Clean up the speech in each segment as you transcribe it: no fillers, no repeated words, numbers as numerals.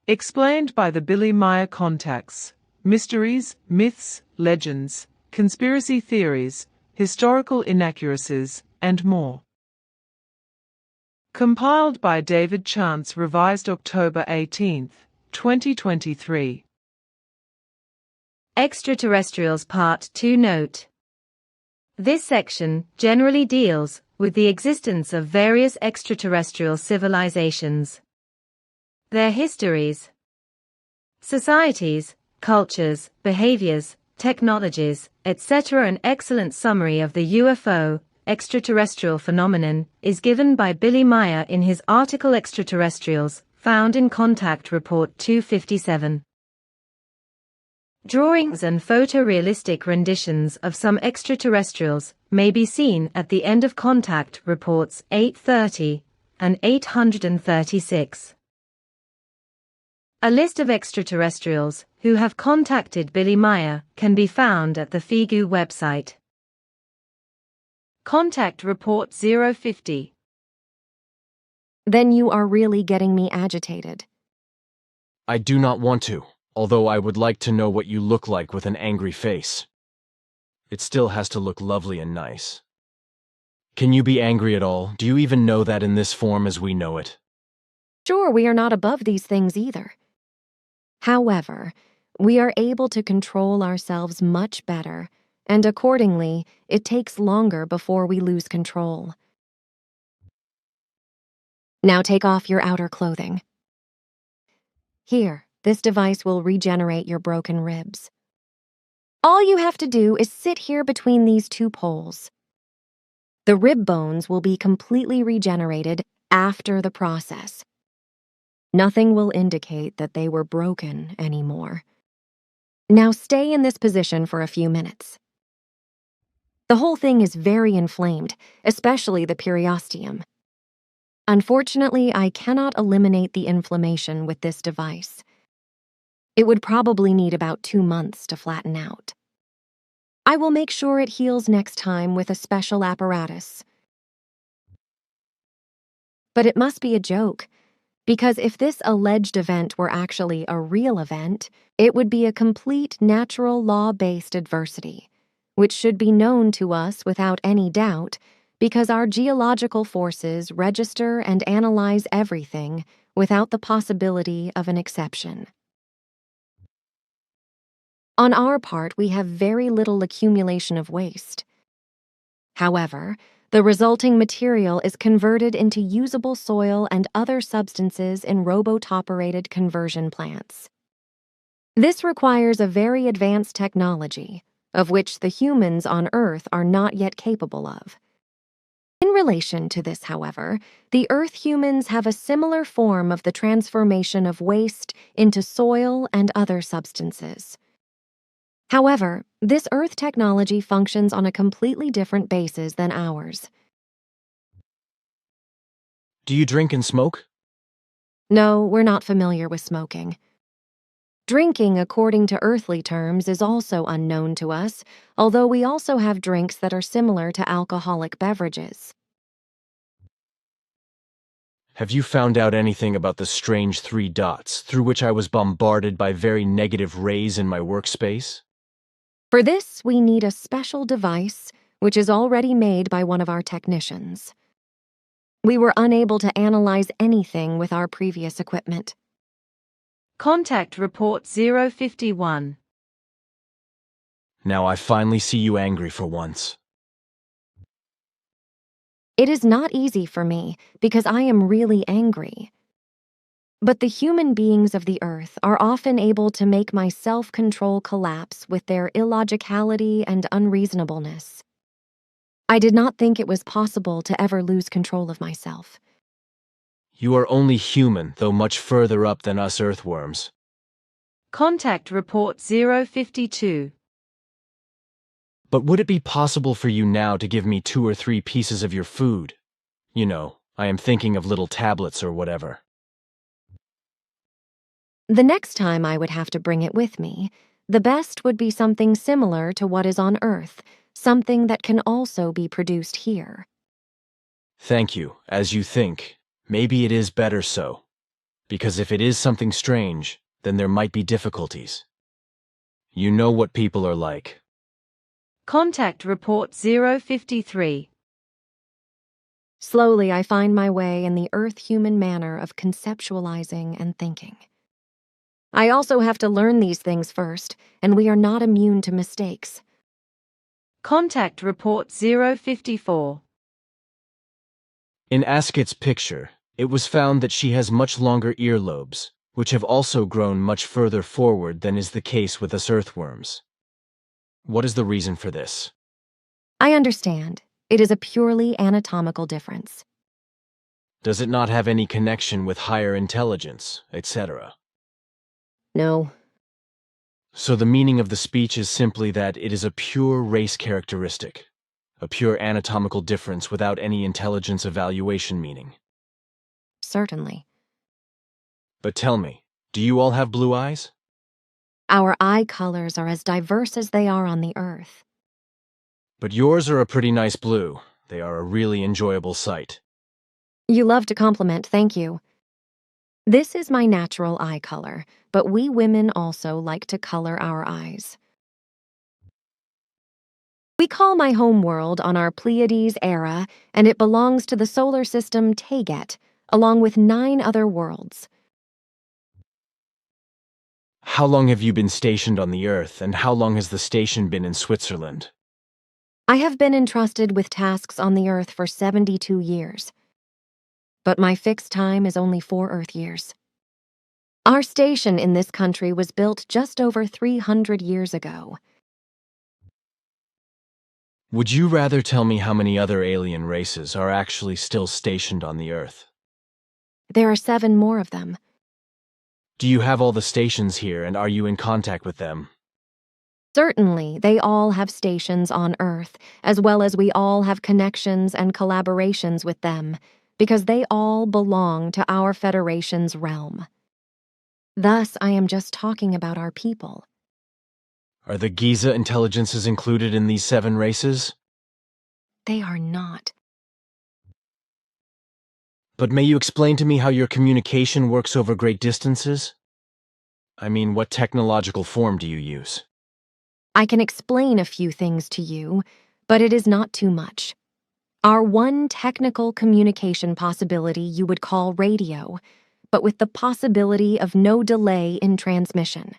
Explained by the Billy Meier contacts. Mysteries, myths, legends, conspiracy theories, historical inaccuracies, and more. Compiled by David Chance, revised October 18, 2023. Extraterrestrials Part 2 Note. This section generally deals with the existence of various extraterrestrial civilizations, their histories, societies, cultures, behaviors, technologies, etc. An excellent summary of the UFO extraterrestrial phenomenon is given by Billy Meier in his article Extraterrestrials, found in Contact Report 257. Drawings and photorealistic renditions of some extraterrestrials may be seen at the end of Contact Reports 830 and 836. A list of extraterrestrials who have contacted Billy Meier can be found at the FIGU website. Contact Report 050. Then you are really getting me agitated. I do not want to, although I would like to know what you look like with an angry face. It still has to look lovely and nice. Can you be angry at all? Do you even know that in this form as we know it? Sure, we are not above these things either. However, we are able to control ourselves much better, and accordingly, it takes longer before we lose control. Now take off your outer clothing. Here, this device will regenerate your broken ribs. All you have to do is sit here between these two poles. The rib bones will be completely regenerated after the process. Nothing will indicate that they were broken anymore. Now stay in this position for a few minutes. The whole thing is very inflamed, especially the periosteum. Unfortunately, I cannot eliminate the inflammation with this device. It would probably need about 2 months to flatten out. I will make sure it heals next time with a special apparatus. But it must be a joke, because if this alleged event were actually a real event, it would be a complete natural law-based adversity, which should be known to us without any doubt, because our geological forces register and analyze everything without the possibility of an exception. On our part, we have very little accumulation of waste. However, the resulting material is converted into usable soil and other substances in robot-operated conversion plants. This requires a very advanced technology, of which the humans on Earth are not yet capable of. In relation to this, however, the Earth humans have a similar form of the transformation of waste into soil and other substances. However, this Earth technology functions on a completely different basis than ours. Do you drink and smoke? No, we're not familiar with smoking. Drinking, according to earthly terms, is also unknown to us, although we also have drinks that are similar to alcoholic beverages. Have you found out anything about the strange 3 dots through which I was bombarded by very negative rays in my workspace? For this, we need a special device, which is already made by one of our technicians. We were unable to analyze anything with our previous equipment. Contact Report 051. Now I finally see you angry for once. It is not easy for me, because I am really angry. But the human beings of the Earth are often able to make my self-control collapse with their illogicality and unreasonableness. I did not think it was possible to ever lose control of myself. You are only human, though much further up than us earthworms. Contact Report 052. But would it be possible for you now to give me 2 or 3 pieces of your food? You know, I am thinking of little tablets or whatever. The next time I would have to bring it with me, the best would be something similar to what is on Earth, something that can also be produced here. Thank you, as you think. Maybe it is better so. Because if it is something strange, then there might be difficulties. You know what people are like. Contact Report 053. Slowly, I find my way in the Earth-human manner of conceptualizing and thinking. I also have to learn these things first, and we are not immune to mistakes. Contact Report 054. In Asket's picture, it was found that she has much longer earlobes, which have also grown much further forward than is the case with us earthworms. What is the reason for this? I understand. It is a purely anatomical difference. Does it not have any connection with higher intelligence, etc.? No. So the meaning of the speech is simply that it is a pure race characteristic, a pure anatomical difference without any intelligence evaluation meaning. Certainly. But tell me, do you all have blue eyes? Our eye colors are as diverse as they are on the Earth. But yours are a pretty nice blue. They are a really enjoyable sight. You love to compliment, thank you. This is my natural eye color, but we women also like to color our eyes. We call my home world on our Pleiades era, and it belongs to the solar system Taygete, along with 9 other worlds. How long have you been stationed on the Earth, and how long has the station been in Switzerland? I have been entrusted with tasks on the Earth for 72 years. But my fixed time is only 4 Earth years. Our station in this country was built just over 300 years ago. Would you rather tell me how many other alien races are actually still stationed on the Earth? There are 7 more of them. Do you have all the stations here, and are you in contact with them? Certainly, they all have stations on Earth, as well as we all have connections and collaborations with them, because they all belong to our Federation's realm. Thus, I am just talking about our people. Are the Giza intelligences included in these 7 races? They are not. But may you explain to me how your communication works over great distances? I mean, what technological form do you use? I can explain a few things to you, but it is not too much. Our one technical communication possibility you would call radio, but with the possibility of no delay in transmission.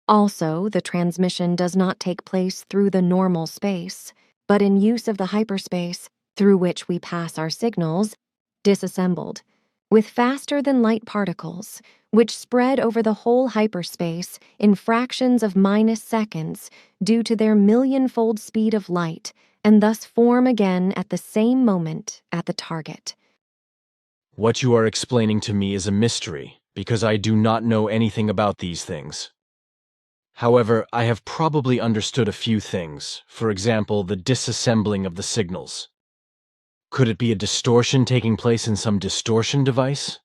Also, the transmission does not take place through the normal space, but in use of the hyperspace, through which we pass our signals, disassembled, with faster-than-light particles, which spread over the whole hyperspace in fractions of -seconds due to their million-fold speed of light, and thus form again at the same moment at the target. What you are explaining to me is a mystery, because I do not know anything about these things. However, I have probably understood a few things, for example, the disassembling of the signals. Could it be a distortion taking place in some distortion device?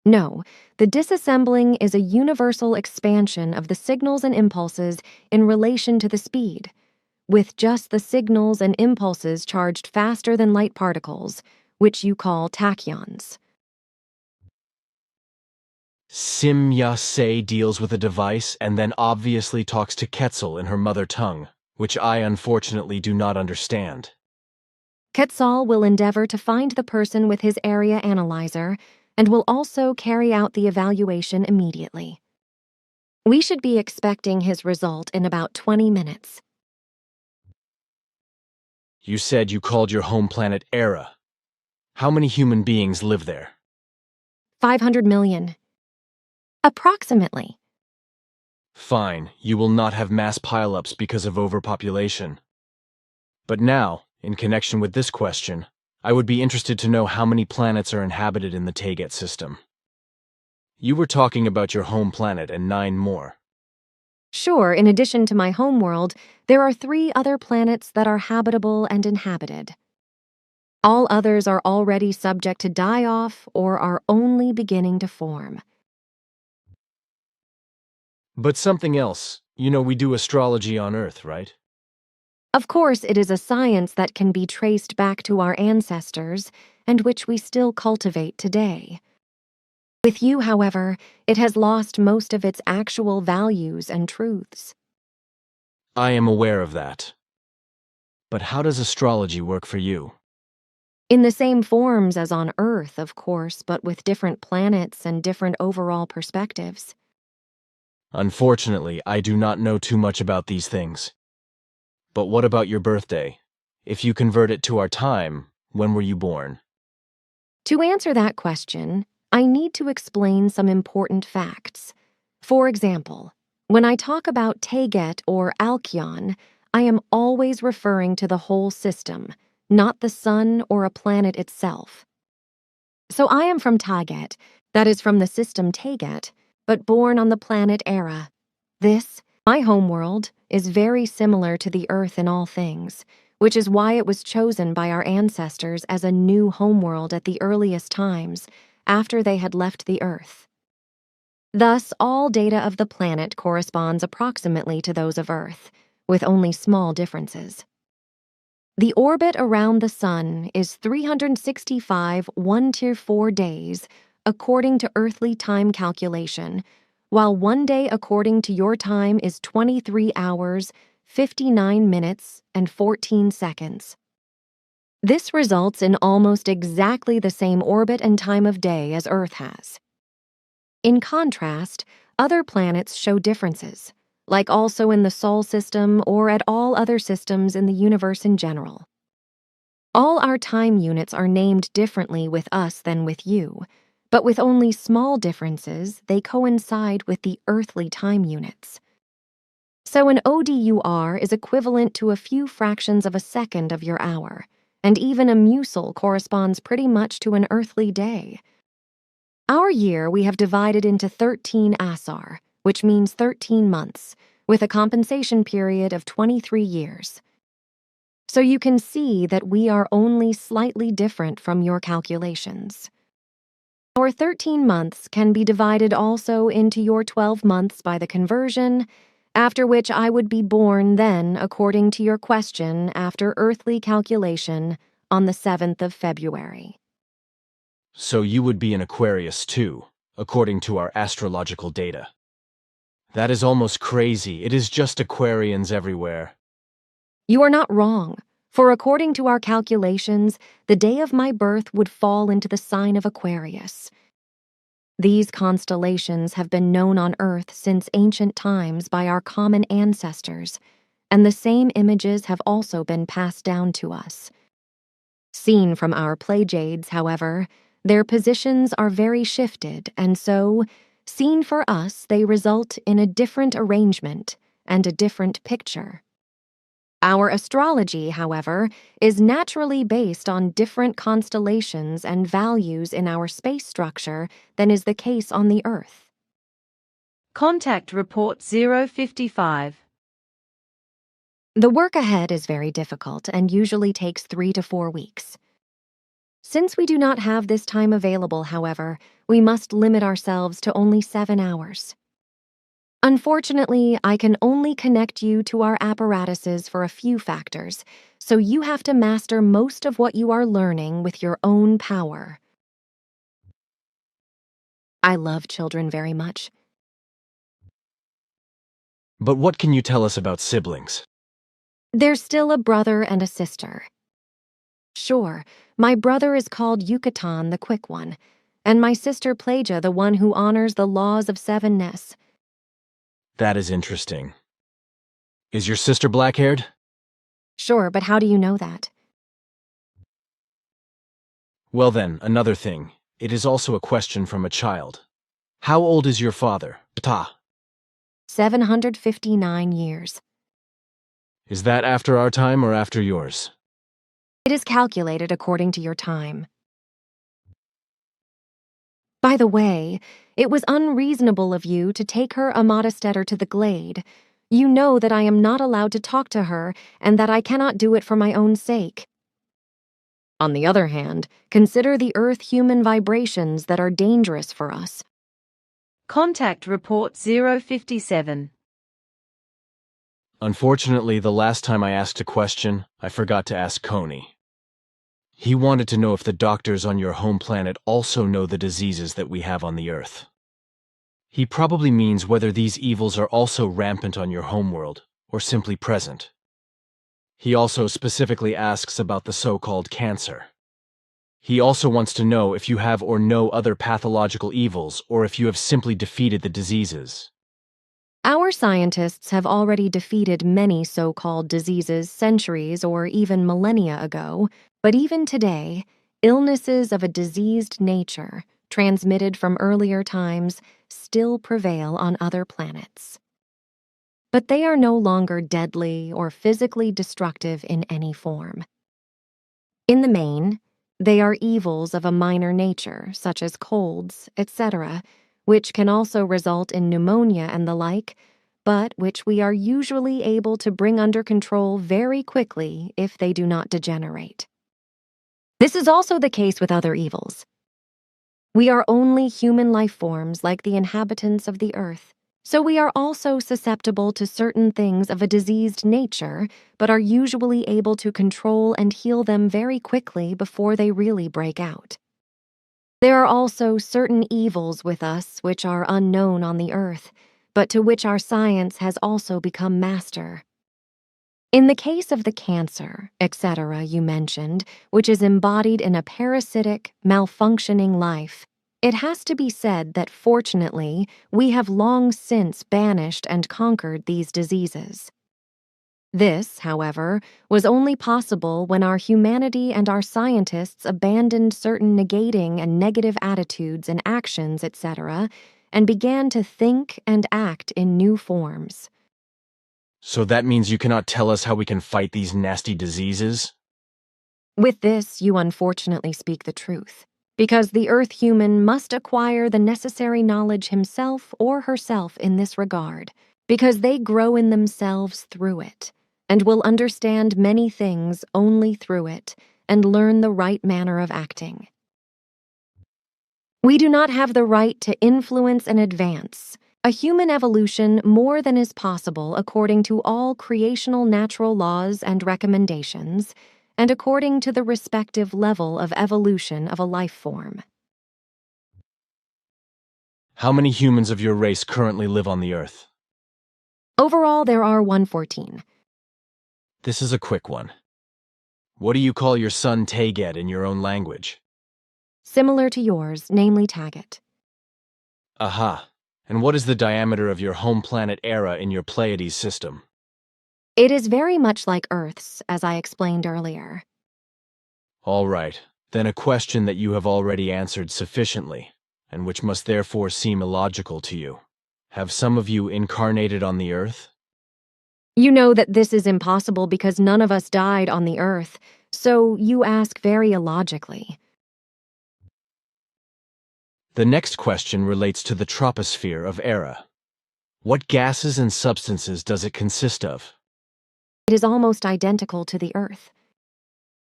No, the disassembling is a universal expansion of the signals and impulses in relation to the speed, with just the signals and impulses charged faster than light particles, which you call tachyons. Simya-se deals with a device and then obviously talks to Quetzal in her mother tongue, which I unfortunately do not understand. Quetzal will endeavor to find the person with his area analyzer and will also carry out the evaluation immediately. We should be expecting his result in about 20 minutes. You said you called your home planet Era. How many human beings live there? 500 million. Approximately. Fine, you will not have mass pileups because of overpopulation. But now, in connection with this question, I would be interested to know how many planets are inhabited in the Taygete system. You were talking about your home planet and 9 more. Sure, in addition to my homeworld, there are 3 other planets that are habitable and inhabited. All others are already subject to die-off or are only beginning to form. But something else. You know we do astrology on Earth, right? Of course, it is a science that can be traced back to our ancestors and which we still cultivate today. With you, however, it has lost most of its actual values and truths. I am aware of that. But how does astrology work for you? In the same forms as on Earth, of course, but with different planets and different overall perspectives. Unfortunately, I do not know too much about these things. But what about your birthday? If you convert it to our time, when were you born? To answer that question, I need to explain some important facts. For example, when I talk about Teget or Alcyon, I am always referring to the whole system, not the sun or a planet itself. So I am from Taget, that is from the system Teget, but born on the planet Era. This, my homeworld, is very similar to the Earth in all things, which is why it was chosen by our ancestors as a new homeworld at the earliest times, after they had left the Earth. Thus, all data of the planet corresponds approximately to those of Earth, with only small differences. The orbit around the Sun is 365 1-4 days, according to earthly time calculation, while 1 day according to your time is 23 hours, 59 minutes, and 14 seconds. This results in almost exactly the same orbit and time of day as Earth has. In contrast, other planets show differences, like also in the Sol system or at all other systems in the universe in general. All our time units are named differently with us than with you, but with only small differences, they coincide with the earthly time units. So an ODUR is equivalent to a few fractions of a second of your hour, and even a musel corresponds pretty much to an earthly day. Our year we have divided into 13 asar, which means 13 months, with a compensation period of 23 years. So you can see that we are only slightly different from your calculations. Our 13 months can be divided also into your 12 months by the conversion, after which I would be born then according to your question after earthly calculation on the 7th of February. So you would be an Aquarius too, according to our astrological data. That is almost crazy. It is just Aquarians everywhere. You are not wrong, for according to our calculations, the day of my birth would fall into the sign of Aquarius. These constellations have been known on Earth since ancient times by our common ancestors, and the same images have also been passed down to us. Seen from our Pleiades, however, their positions are very shifted, and so, seen for us, they result in a different arrangement and a different picture. Our astrology, however, is naturally based on different constellations and values in our space structure than is the case on the Earth. Contact Report 055. The work ahead is very difficult and usually takes 3 to 4 weeks. Since we do not have this time available, however, we must limit ourselves to only 7 hours. Unfortunately, I can only connect you to our apparatuses for a few factors, so you have to master most of what you are learning with your own power. I love children very much. But what can you tell us about siblings? There's still a brother and a sister. Sure, my brother is called Yucatan, the Quick One, and my sister Plagia, the one who honors the laws of sevenness. That is interesting. Is your sister black-haired? Sure, but how do you know that? Well then, another thing. It is also a question from a child. How old is your father, Ptah? 759 years. Is that after our time or after yours? It is calculated according to your time. By the way, it was unreasonable of you to take her Amadestetter to the glade. You know that I am not allowed to talk to her and that I cannot do it for my own sake. On the other hand, consider the Earth-human vibrations that are dangerous for us. Contact Report 057. Unfortunately, the last time I asked a question, I forgot to ask Coney. He wanted to know if the doctors on your home planet also know the diseases that we have on the Earth. He probably means whether these evils are also rampant on your homeworld, or simply present. He also specifically asks about the so-called cancer. He also wants to know if you have or know other pathological evils, or if you have simply defeated the diseases. Our scientists have already defeated many so-called diseases centuries or even millennia ago, but even today, illnesses of a diseased nature, transmitted from earlier times, still prevail on other planets. But they are no longer deadly or physically destructive in any form. In the main, they are evils of a minor nature, such as colds, etc., which can also result in pneumonia and the like, but which we are usually able to bring under control very quickly if they do not degenerate. This is also the case with other evils. We are only human life forms like the inhabitants of the Earth, so we are also susceptible to certain things of a diseased nature, but are usually able to control and heal them very quickly before they really break out. There are also certain evils with us which are unknown on the Earth, but to which our science has also become master. In the case of the cancer, etc. you mentioned, which is embodied in a parasitic, malfunctioning life, it has to be said that fortunately, we have long since banished and conquered these diseases. This, however, was only possible when our humanity and our scientists abandoned certain negating and negative attitudes and actions, etc., and began to think and act in new forms. So that means you cannot tell us how we can fight these nasty diseases? With this, you unfortunately speak the truth, because the Earth human must acquire the necessary knowledge himself or herself in this regard, because they grow in themselves through it, and will understand many things only through it, and learn the right manner of acting. We do not have the right to influence and advance a human evolution more than is possible according to all creational natural laws and recommendations, and according to the respective level of evolution of a life form. How many humans of your race currently live on the Earth? Overall, there are 114. This is a quick one. What do you call your son Taget in your own language? Similar to yours, namely Taget. Aha. And what is the diameter of your home planet Era in your Pleiades system? It is very much like Earth's, as I explained earlier. All right. Then a question that you have already answered sufficiently, and which must therefore seem illogical to you. Have some of you incarnated on the Earth? You know that this is impossible because none of us died on the Earth, so you ask very illogically. The next question relates to the troposphere of Era. What gases and substances does it consist of? It is almost identical to the Earth.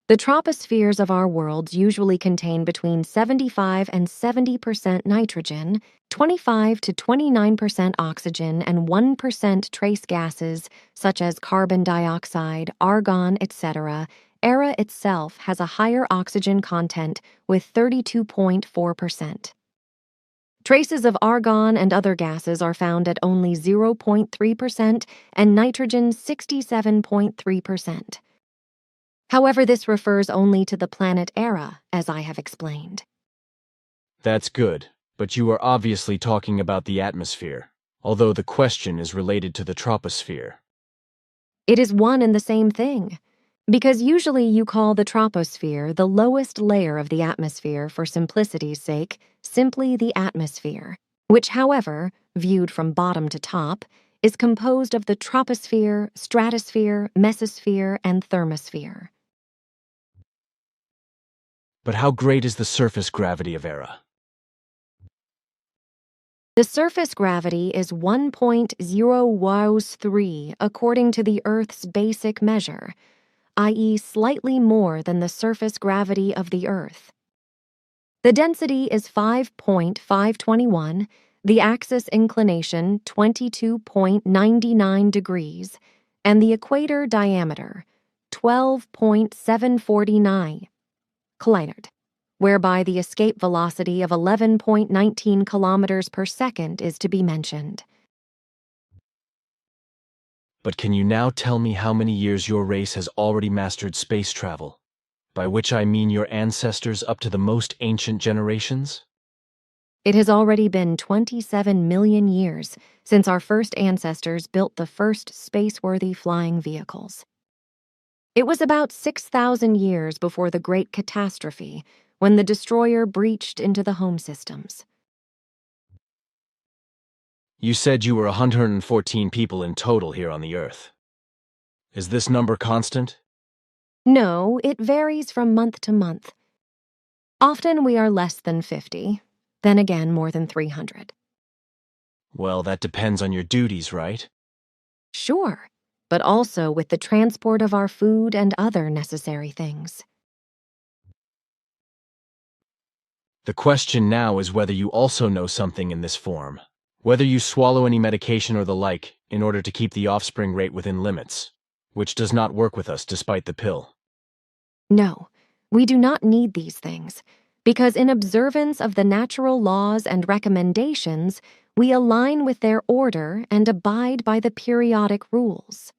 The tropospheres of our worlds usually contain between 75 and 70% nitrogen, 25 to 29% oxygen, and 1% trace gases such as carbon dioxide, argon, etc. Era itself has a higher oxygen content with 32.4%. Traces of argon and other gases are found at only 0.3% and nitrogen 67.3%. However, this refers only to the planet Era, as I have explained. That's good, but you are obviously talking about the atmosphere, although the question is related to the troposphere. It is one and the same thing, because usually you call the troposphere the lowest layer of the atmosphere for simplicity's sake, simply the atmosphere, which, however, viewed from bottom to top, is composed of the troposphere, stratosphere, mesosphere, and thermosphere. But how great is the surface gravity of Era? The surface gravity is 1.0 according to the Earth's basic measure, i.e. slightly more than the surface gravity of the Earth. The density is 5.521, the axis inclination 22.99 degrees, and the equator diameter 12.749. collided, whereby the escape velocity of 11.19 kilometers per second is to be mentioned. But can you now tell me how many years your race has already mastered space travel? By which I mean your ancestors up to the most ancient generations? It has already been 27 million years since our first ancestors built the first space-worthy flying vehicles. It was about 6,000 years before the Great Catastrophe when the destroyer breached into the home systems. You said you were 114 people in total here on the Earth. Is this number constant? No, it varies from month to month. Often we are less than 50, then again more than 300. Well, that depends on your duties, right? Sure, but also with the transport of our food and other necessary things. The question now is whether you also know something in this form. Whether you swallow any medication or the like in order to keep the offspring rate within limits, which does not work with us despite the pill. No, we do not need these things, because in observance of the natural laws and recommendations, we align with their order and abide by the periodic rules.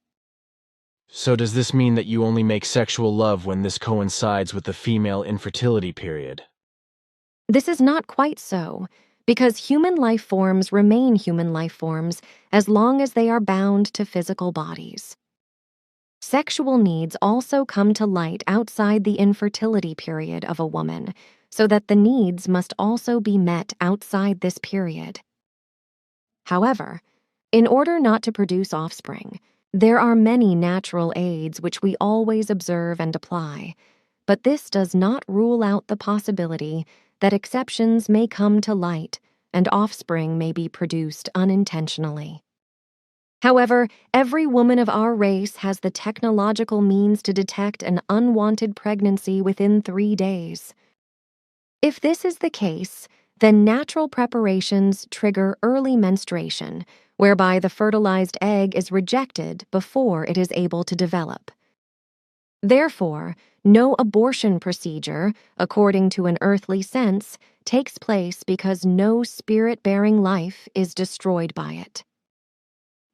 So does this mean that you only make sexual love when this coincides with the female infertility period? This is not quite so, because human life forms remain human life forms as long as they are bound to physical bodies. Sexual needs also come to light outside the infertility period of a woman, so that the needs must also be met outside this period. However, in order not to produce offspring, there are many natural aids which we always observe and apply, but this does not rule out the possibility that exceptions may come to light and offspring may be produced unintentionally. However, every woman of our race has the technological means to detect an unwanted pregnancy within 3 days. If this is the case, then natural preparations trigger early menstruation, whereby the fertilized egg is rejected before it is able to develop. Therefore, no abortion procedure, according to an earthly sense, takes place because no spirit-bearing life is destroyed by it.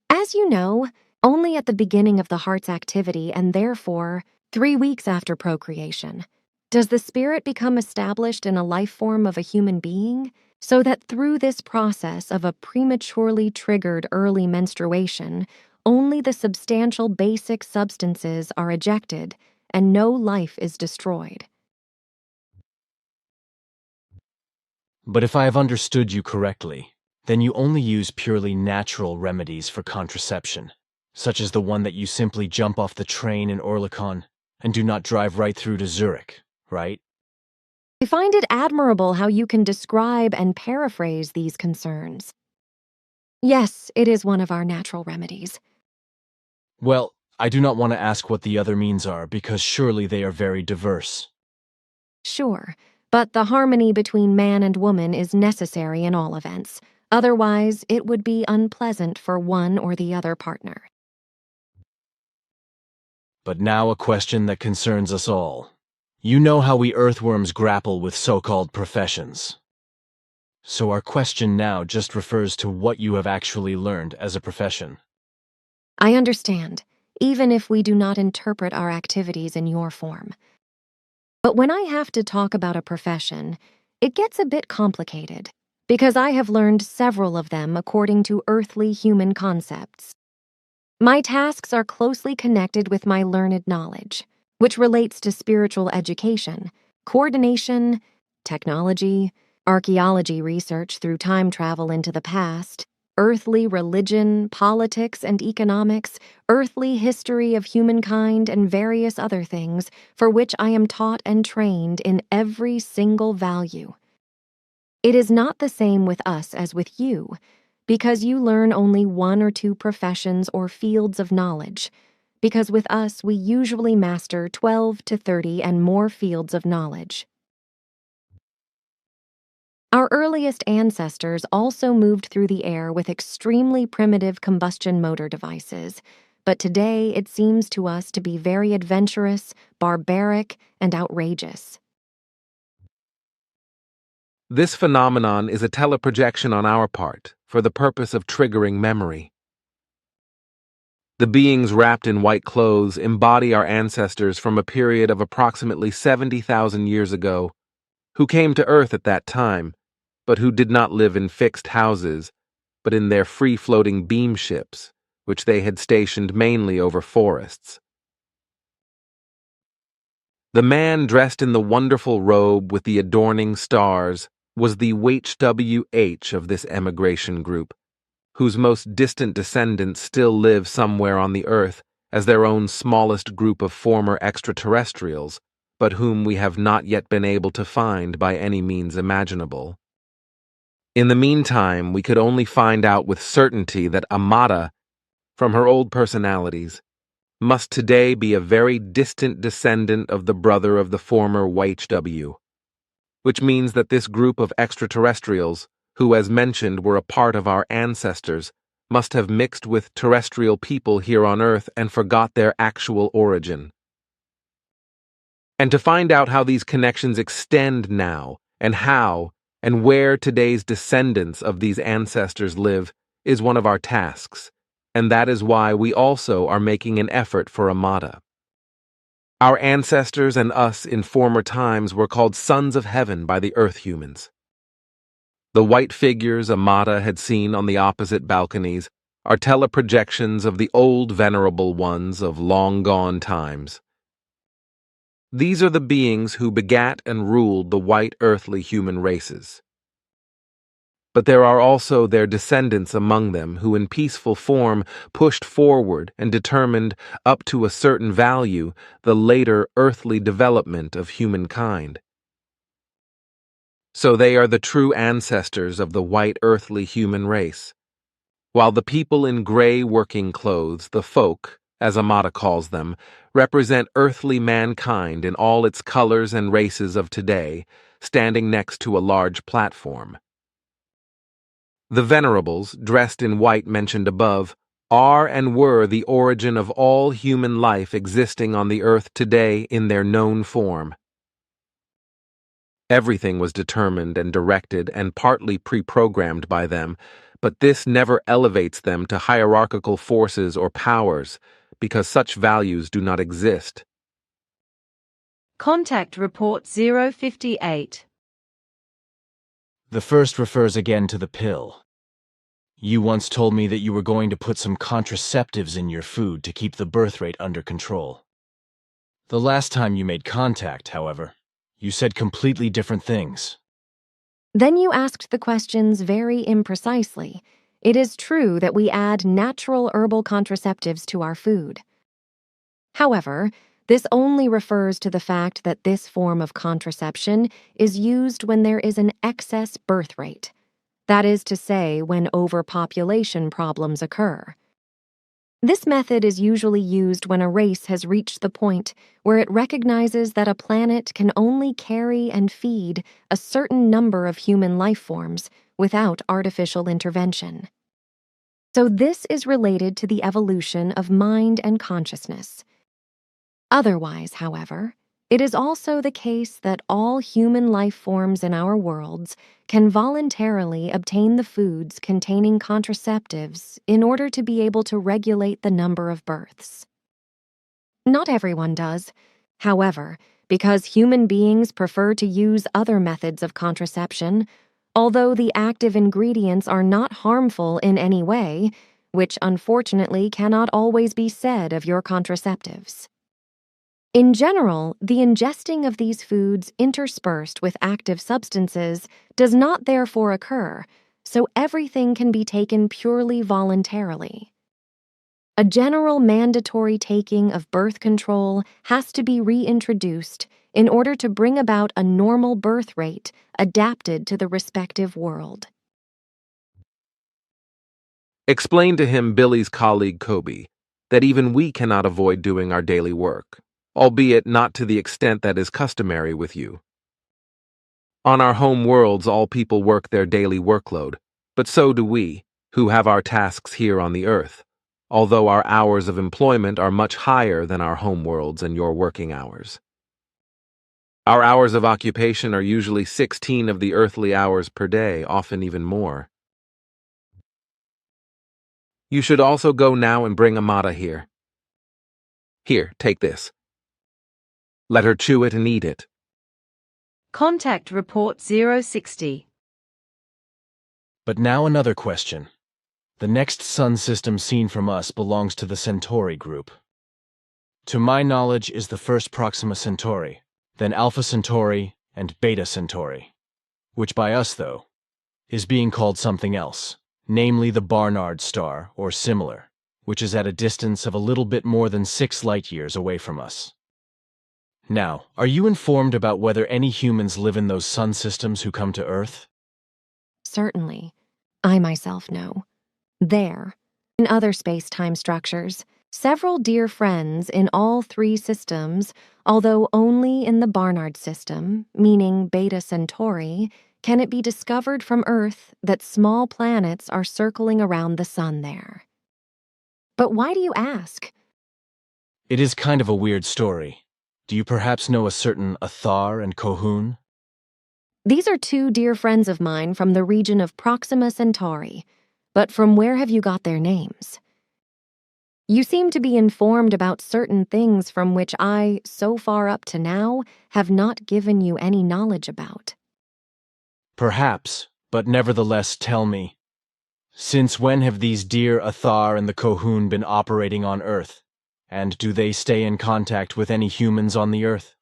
As you know, only at the beginning of the heart's activity and therefore 3 weeks after procreation, does the spirit become established in a life form of a human being, so that through this process of a prematurely triggered early menstruation, only the substantial basic substances are ejected and no life is destroyed. But if I have understood you correctly, then you only use purely natural remedies for contraception, such as the one that you simply jump off the train in Orlikon and do not drive right through to Zurich, right? I find it admirable how you can describe and paraphrase these concerns. Yes, it is one of our natural remedies. Well, I do not want to ask what the other means are, because surely they are very diverse. Sure, but the harmony between man and woman is necessary in all events. Otherwise, it would be unpleasant for one or the other partner. But now a question that concerns us all. You know how we earthworms grapple with so-called professions. So our question now just refers to what you have actually learned as a profession. I understand, even if we do not interpret our activities in your form. But when I have to talk about a profession, it gets a bit complicated, because I have learned several of them according to earthly human concepts. My tasks are closely connected with my learned knowledge, which relates to spiritual education, coordination, technology, archaeology research through time travel into the past, earthly religion, politics and economics, earthly history of humankind, and various other things for which I am taught and trained in every single value. It is not the same with us as with you, because you learn only 1 or 2 professions or fields of knowledge, because with us we usually master 12 to 30 and more fields of knowledge. Our earliest ancestors also moved through the air with extremely primitive combustion motor devices, but today it seems to us to be very adventurous, barbaric, and outrageous. This phenomenon is a teleprojection on our part for the purpose of triggering memory. The beings wrapped in white clothes embody our ancestors from a period of approximately 70,000 years ago, who came to Earth at that time, but who did not live in fixed houses, but in their free-floating beam ships, which they had stationed mainly over forests. The man dressed in the wonderful robe with the adorning stars was the HWH of this emigration group, whose most distant descendants still live somewhere on the Earth as their own smallest group of former extraterrestrials, but whom we have not yet been able to find by any means imaginable. In the meantime, we could only find out with certainty that Amata, from her old personalities, must today be a very distant descendant of the brother of the former YHW, which means that this group of extraterrestrials, who as mentioned were a part of our ancestors, must have mixed with terrestrial people here on Earth and forgot their actual origin. And to find out how these connections extend now, and how and where today's descendants of these ancestors live, is one of our tasks, and that is why we also are making an effort for Amata. Our ancestors and us in former times were called sons of heaven by the Earth humans. The white figures Amata had seen on the opposite balconies are teleprojections of the old venerable ones of long-gone times. These are the beings who begat and ruled the white earthly human races. But there are also their descendants among them who in peaceful form pushed forward and determined, up to a certain value, the later earthly development of humankind. So they are the true ancestors of the white earthly human race, while the people in gray working clothes, the folk, as Amata calls them, represent earthly mankind in all its colors and races of today, standing next to a large platform. The venerables, dressed in white mentioned above, are and were the origin of all human life existing on the earth today in their known form. Everything was determined and directed and partly pre-programmed by them, but this never elevates them to hierarchical forces or powers, because such values do not exist. Contact Report 058. The first refers again to the pill. You once told me that you were going to put some contraceptives in your food to keep the birth rate under control. The last time you made contact, however, you said completely different things. Then you asked the questions very imprecisely. It is true that we add natural herbal contraceptives to our food. However, this only refers to the fact that this form of contraception is used when there is an excess birth rate. That is to say, when overpopulation problems occur. This method is usually used when a race has reached the point where it recognizes that a planet can only carry and feed a certain number of human life forms without artificial intervention. So this is related to the evolution of mind and consciousness. Otherwise, however, it is also the case that all human life forms in our worlds can voluntarily obtain the foods containing contraceptives in order to be able to regulate the number of births. Not everyone does. However, because human beings prefer to use other methods of contraception, although the active ingredients are not harmful in any way, which unfortunately cannot always be said of your contraceptives. In general, the ingesting of these foods interspersed with active substances does not therefore occur, so everything can be taken purely voluntarily. A general mandatory taking of birth control has to be reintroduced in order to bring about a normal birth rate adapted to the respective world. Explain to him, Billy's colleague Kobe, that even we cannot avoid doing our daily work, albeit not to the extent that is customary with you. On our home worlds, all people work their daily workload, but so do we, who have our tasks here on the earth, although our hours of employment are much higher than our home worlds and your working hours. Our hours of occupation are usually 16 of the earthly hours per day, often even more. You should also go now and bring Amata here. Here, take this. Let her chew it and eat it. Contact Report 060. But now another question. The next sun system seen from us belongs to the Centauri group. To my knowledge is the first Proxima Centauri, then Alpha Centauri, and Beta Centauri, which by us, though, is being called something else, namely the Barnard star, or similar, which is at a distance of a little bit more than 6 light-years away from us. Now, are you informed about whether any humans live in those sun systems who come to Earth? Certainly. I myself know. There, in other space-time structures, several dear friends in all 3 systems, although only in the Barnard system, meaning Beta Centauri, can it be discovered from Earth that small planets are circling around the sun there. But why do you ask? It is kind of a weird story. Do you perhaps know a certain Athar and Kohun? These are 2 dear friends of mine from the region of Proxima Centauri, but from where have you got their names? You seem to be informed about certain things from which I, so far up to now, have not given you any knowledge about. Perhaps, but nevertheless tell me, since when have these dear Athar and the Kohun been operating on Earth? And do they stay in contact with any humans on the Earth?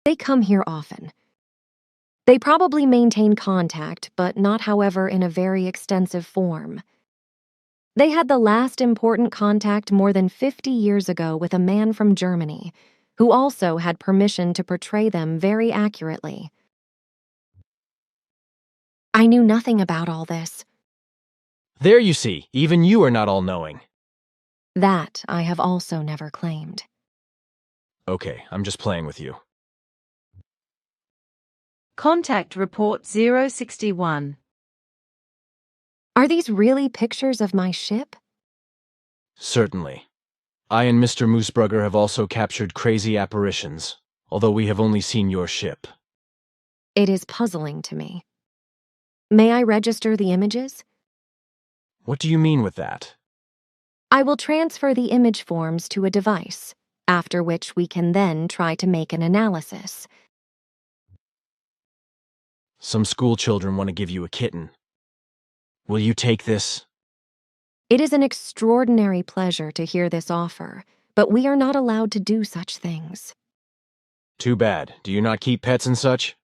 They come here often. They probably maintain contact, but not, however, in a very extensive form. They had the last important contact more than 50 years ago with a man from Germany, who also had permission to portray them very accurately. I knew nothing about all this. There you see, even you are not all-knowing. That I have also never claimed. Okay, I'm just playing with you. Contact Report 061. Are these really pictures of my ship? Certainly. I and Mr. Moosebrugger have also captured crazy apparitions, although we have only seen your ship. It is puzzling to me. May I register the images? What do you mean with that? I will transfer the image forms to a device, after which we can then try to make an analysis. Some school children want to give you a kitten. Will you take this? It is an extraordinary pleasure to hear this offer, but we are not allowed to do such things. Too bad. Do you not keep pets and such?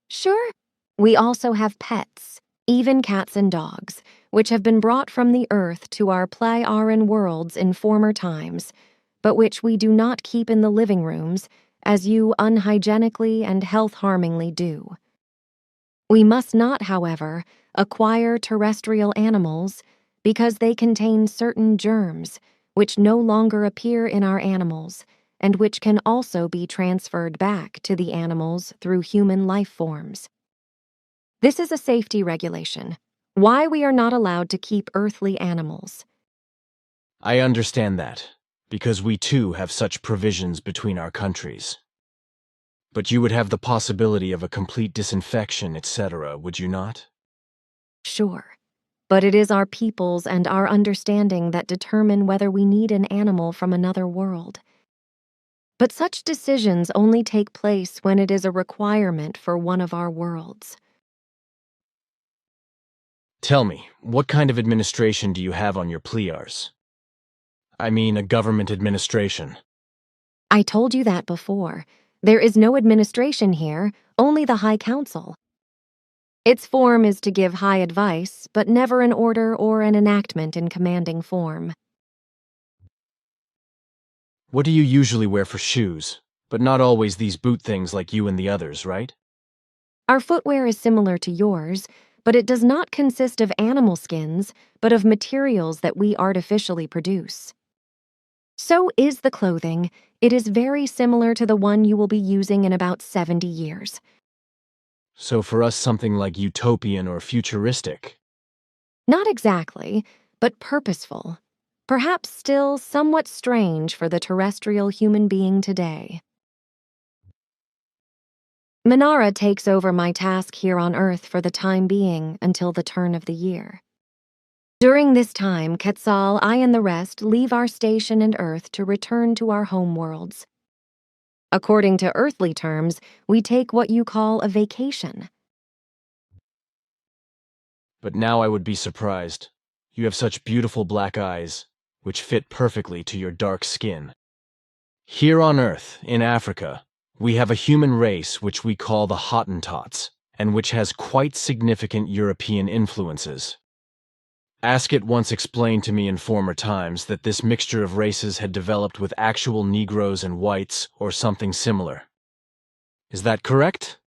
Sure. We also have pets, even cats and dogs, which have been brought from the Earth to our Pleiaren worlds in former times, but which we do not keep in the living rooms, as you unhygienically and health-harmingly do. We must not, however, acquire terrestrial animals because they contain certain germs which no longer appear in our animals and which can also be transferred back to the animals through human life forms. This is a safety regulation. Why we are not allowed to keep earthly animals. I understand that, because we too have such provisions between our countries. But you would have the possibility of a complete disinfection, etc., would you not? Sure. But it is our peoples and our understanding that determine whether we need an animal from another world. But such decisions only take place when it is a requirement for one of our worlds. Tell me, what kind of administration do you have on your Pleiars? I mean, a government administration. I told you that before. There is no administration here, only the High Council. Its form is to give high advice, but never an order or an enactment in commanding form. What do you usually wear for shoes? But not always these boot things like you and the others, right? Our footwear is similar to yours, but it does not consist of animal skins, but of materials that we artificially produce. So is the clothing. It is very similar to the one you will be using in about 70 years. So for us, something like utopian or futuristic. Not exactly, but purposeful. Perhaps still somewhat strange for the terrestrial human being today. Minara takes over my task here on Earth for the time being until the turn of the year. During this time, Quetzal, I and the rest leave our station in Earth to return to our home worlds. According to earthly terms, we take what you call a vacation. But now I would be surprised. You have such beautiful black eyes, which fit perfectly to your dark skin. Here on Earth, in Africa, we have a human race which we call the Hottentots, and which has quite significant European influences. Askett once explained to me in former times that this mixture of races had developed with actual Negroes and whites, or something similar. Is that correct?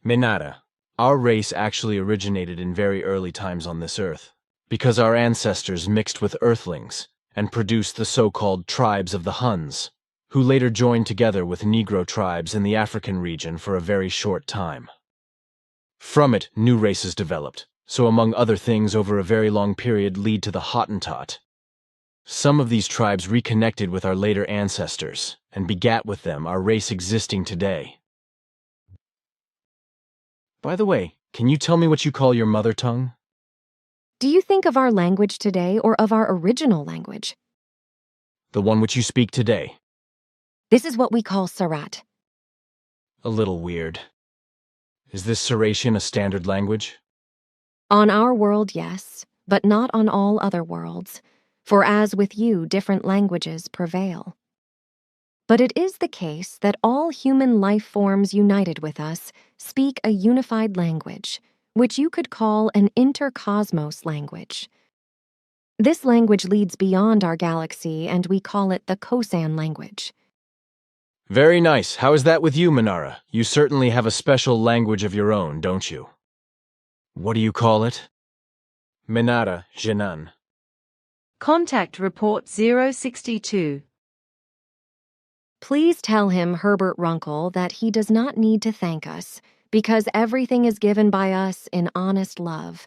Minara, our race actually originated in very early times on this Earth, because our ancestors mixed with Earthlings and produced the so-called tribes of the Huns, who later joined together with Negro tribes in the African region for a very short time. From it, new races developed, so among other things over a very long period lead to the Hottentot. Some of these tribes reconnected with our later ancestors and begat with them our race existing today. By the way, can you tell me what you call your mother tongue? Do you think of our language today or of our original language? The one which you speak today. This is what we call Sarat. A little weird. Is this Saratian a standard language? On our world, yes, but not on all other worlds, for as with you, different languages prevail. But it is the case that all human life forms united with us speak a unified language, which you could call an intercosmos language. This language leads beyond our galaxy, and we call it the Kosan language. Very nice. How is that with you, Minara? You certainly have a special language of your own, don't you? What do you call it? Minara, Jinan. Contact Report 062. Please tell him, Herbert Runkle, that he does not need to thank us, because everything is given by us in honest love.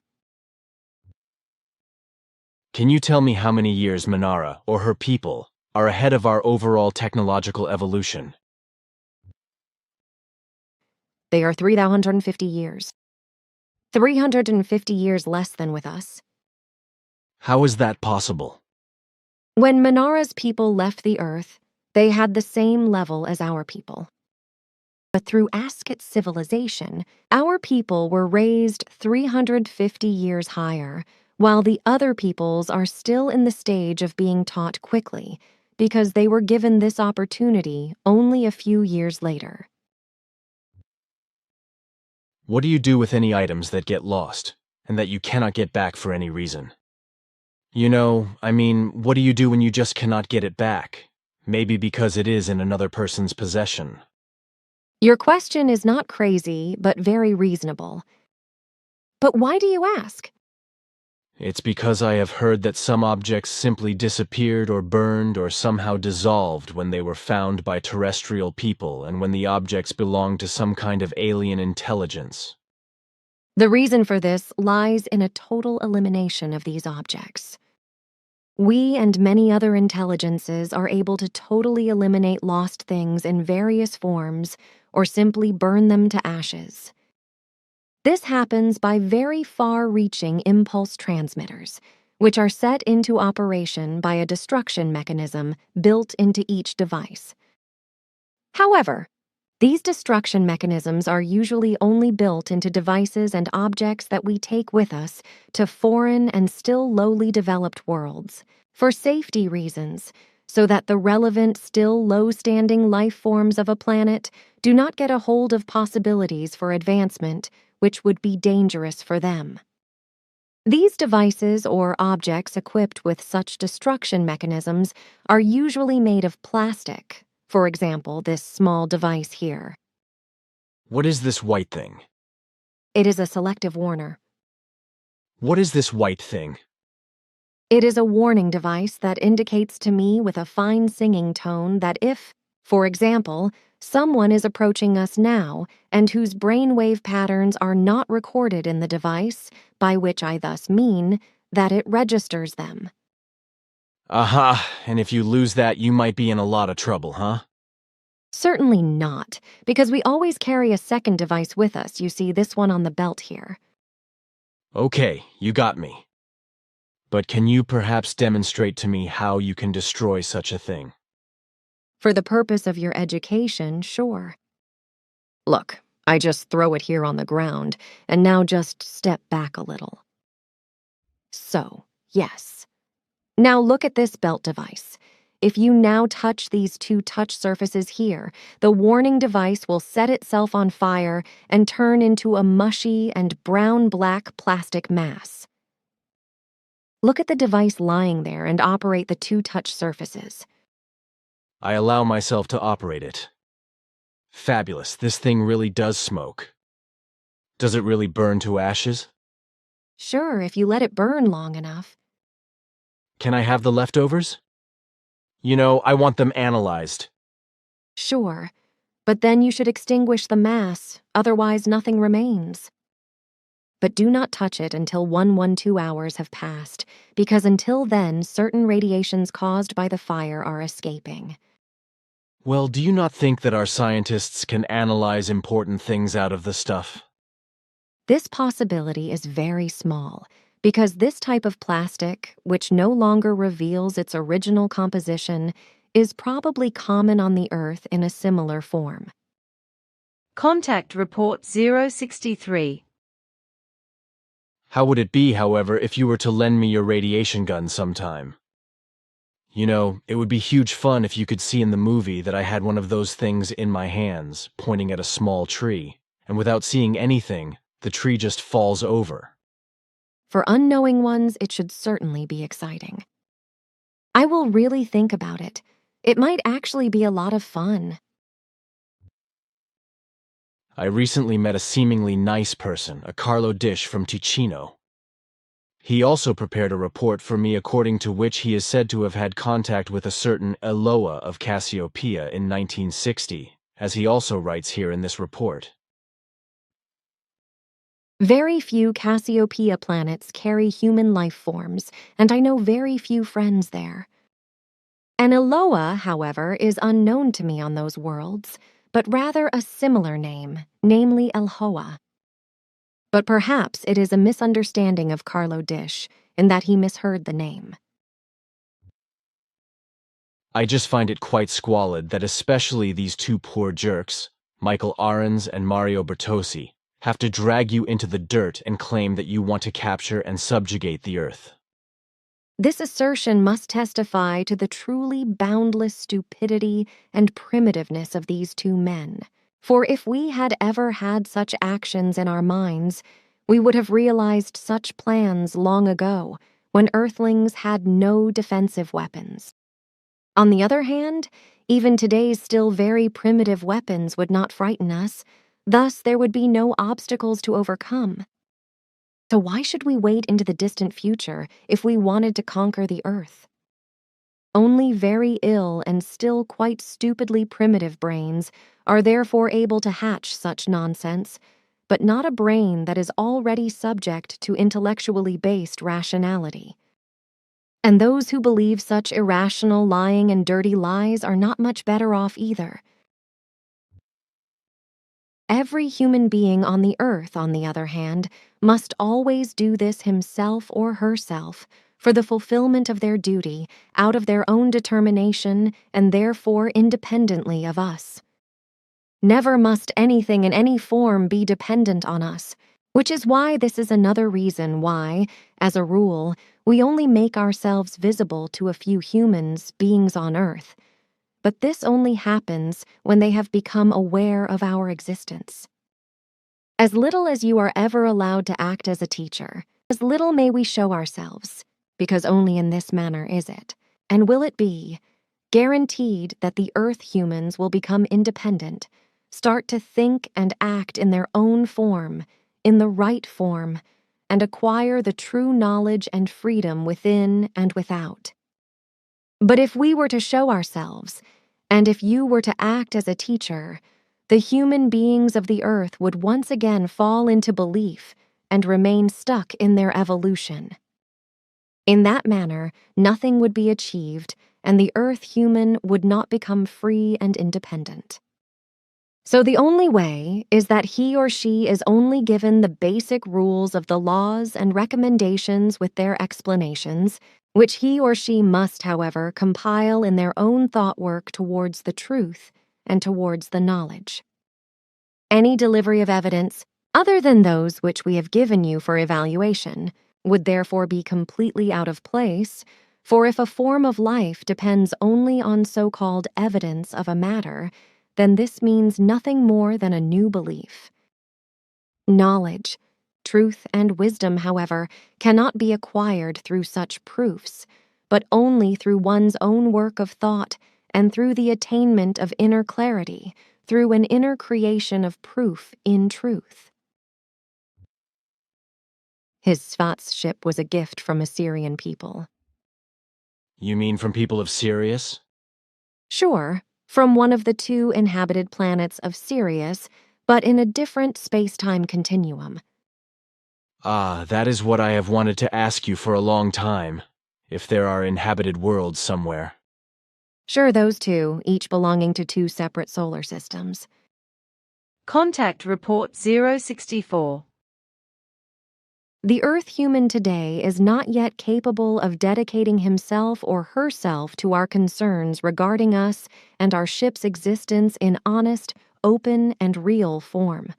Can you tell me how many years Minara, or her people, are ahead of our overall technological evolution? They are 350 years. 350 years less than with us. How is that possible? When Minara's people left the Earth, they had the same level as our people. But through Askett's civilization, our people were raised 350 years higher, while the other peoples are still in the stage of being taught quickly, because they were given this opportunity only a few years later. What do you do with any items that get lost, and that you cannot get back for any reason? You know, what do you do when you just cannot get it back? Maybe because it is in another person's possession. Your question is not crazy, but very reasonable. But why do you ask? It's because I have heard that some objects simply disappeared or burned or somehow dissolved when they were found by terrestrial people and when the objects belonged to some kind of alien intelligence. The reason for this lies in a total elimination of these objects. We and many other intelligences are able to totally eliminate lost things in various forms or simply burn them to ashes. This happens by very far-reaching impulse transmitters, which are set into operation by a destruction mechanism built into each device. However, these destruction mechanisms are usually only built into devices and objects that we take with us to foreign and still lowly developed worlds, for safety reasons, so that the relevant, still low-standing life forms of a planet do not get a hold of possibilities for advancement which would be dangerous for them. These devices or objects equipped with such destruction mechanisms are usually made of plastic, for example, this small device here. What is this white thing? It is a selective warner. What is this white thing? It is a warning device that indicates to me with a fine singing tone that if, for example, someone is approaching us now and whose brainwave patterns are not recorded in the device, by which I thus mean that it registers them. Aha, and if you lose that, you might be in a lot of trouble, huh? Certainly not, because we always carry a second device with us. You see this one on the belt here. Okay, you got me. But can you perhaps demonstrate to me how you can destroy such a thing? For the purpose of your education, sure. Look, I just throw it here on the ground, and now just step back a little. So, yes. Now look at this belt device. If you now touch these two touch surfaces here, the warning device will set itself on fire and turn into a mushy and brown-black plastic mass. Look at the device lying there and operate the two touch surfaces. I allow myself to operate it. Fabulous, this thing really does smoke. Does it really burn to ashes? Sure, if you let it burn long enough. Can I have the leftovers? You know, I want them analyzed. Sure, but then you should extinguish the mass, otherwise nothing remains. But do not touch it until 112 hours have passed, because until then certain radiations caused by the fire are escaping. Well, do you not think that our scientists can analyze important things out of the stuff? This possibility is very small, because this type of plastic, which no longer reveals its original composition, is probably common on the Earth in a similar form. Contact Report 063. How would it be, however, if you were to lend me your radiation gun sometime? You know, it would be huge fun if you could see in the movie that I had one of those things in my hands, pointing at a small tree, and without seeing anything, the tree just falls over. For unknowing ones, it should certainly be exciting. I will really think about it. It might actually be a lot of fun. I recently met a seemingly nice person, a Carlo Dish from Ticino. He also prepared a report for me according to which he is said to have had contact with a certain Eloa of Cassiopeia in 1960, as he also writes here in this report. Very few Cassiopeia planets carry human life forms, and I know very few friends there. An Eloa, however, is unknown to me on those worlds, but rather a similar name, namely Elhoa. But perhaps it is a misunderstanding of Carlo Dish, in that he misheard the name. I just find it quite squalid that especially these two poor jerks, Michael Ahrens and Mario Bertossi, have to drag you into the dirt and claim that you want to capture and subjugate the Earth. This assertion must testify to the truly boundless stupidity and primitiveness of these two men. For if we had ever had such actions in our minds, we would have realized such plans long ago, when Earthlings had no defensive weapons. On the other hand, even today's still very primitive weapons would not frighten us, thus there would be no obstacles to overcome. So why should we wait into the distant future if we wanted to conquer the Earth? Only very ill and still quite stupidly primitive brains are therefore able to hatch such nonsense, but not a brain that is already subject to intellectually based rationality. And those who believe such irrational, lying, and dirty lies are not much better off either. Every human being on the Earth, on the other hand, must always do this himself or herself for the fulfillment of their duty, out of their own determination, and therefore independently of us. Never must anything in any form be dependent on us, which is why this is another reason why, as a rule, we only make ourselves visible to a few humans, beings on Earth. But this only happens when they have become aware of our existence. As little as you are ever allowed to act as a teacher, as little may we show ourselves, because only in this manner is it, and will it be, guaranteed that the Earth humans will become independent, start to think and act in their own form, in the right form, and acquire the true knowledge and freedom within and without. But if we were to show ourselves, and if you were to act as a teacher, the human beings of the Earth would once again fall into belief and remain stuck in their evolution. In that manner, nothing would be achieved, and the Earth human would not become free and independent. So the only way is that he or she is only given the basic rules of the laws and recommendations with their explanations, which he or she must, however, compile in their own thought work towards the truth and towards the knowledge. Any delivery of evidence, other than those which we have given you for evaluation, would therefore be completely out of place, for if a form of life depends only on so-called evidence of a matter, then this means nothing more than a new belief. Knowledge, truth, and wisdom, however, cannot be acquired through such proofs, but only through one's own work of thought and through the attainment of inner clarity, through an inner creation of proof in truth. His Sfat's ship was a gift from Assyrian people. You mean from people of Sirius? Sure, from one of the two inhabited planets of Sirius, but in a different space-time continuum. Ah, that is what I have wanted to ask you for a long time, if there are inhabited worlds somewhere. Sure, those two, each belonging to two separate solar systems. Contact Report 064. The Earth human today is not yet capable of dedicating himself or herself to our concerns regarding us and our ship's existence in honest, open, and real form.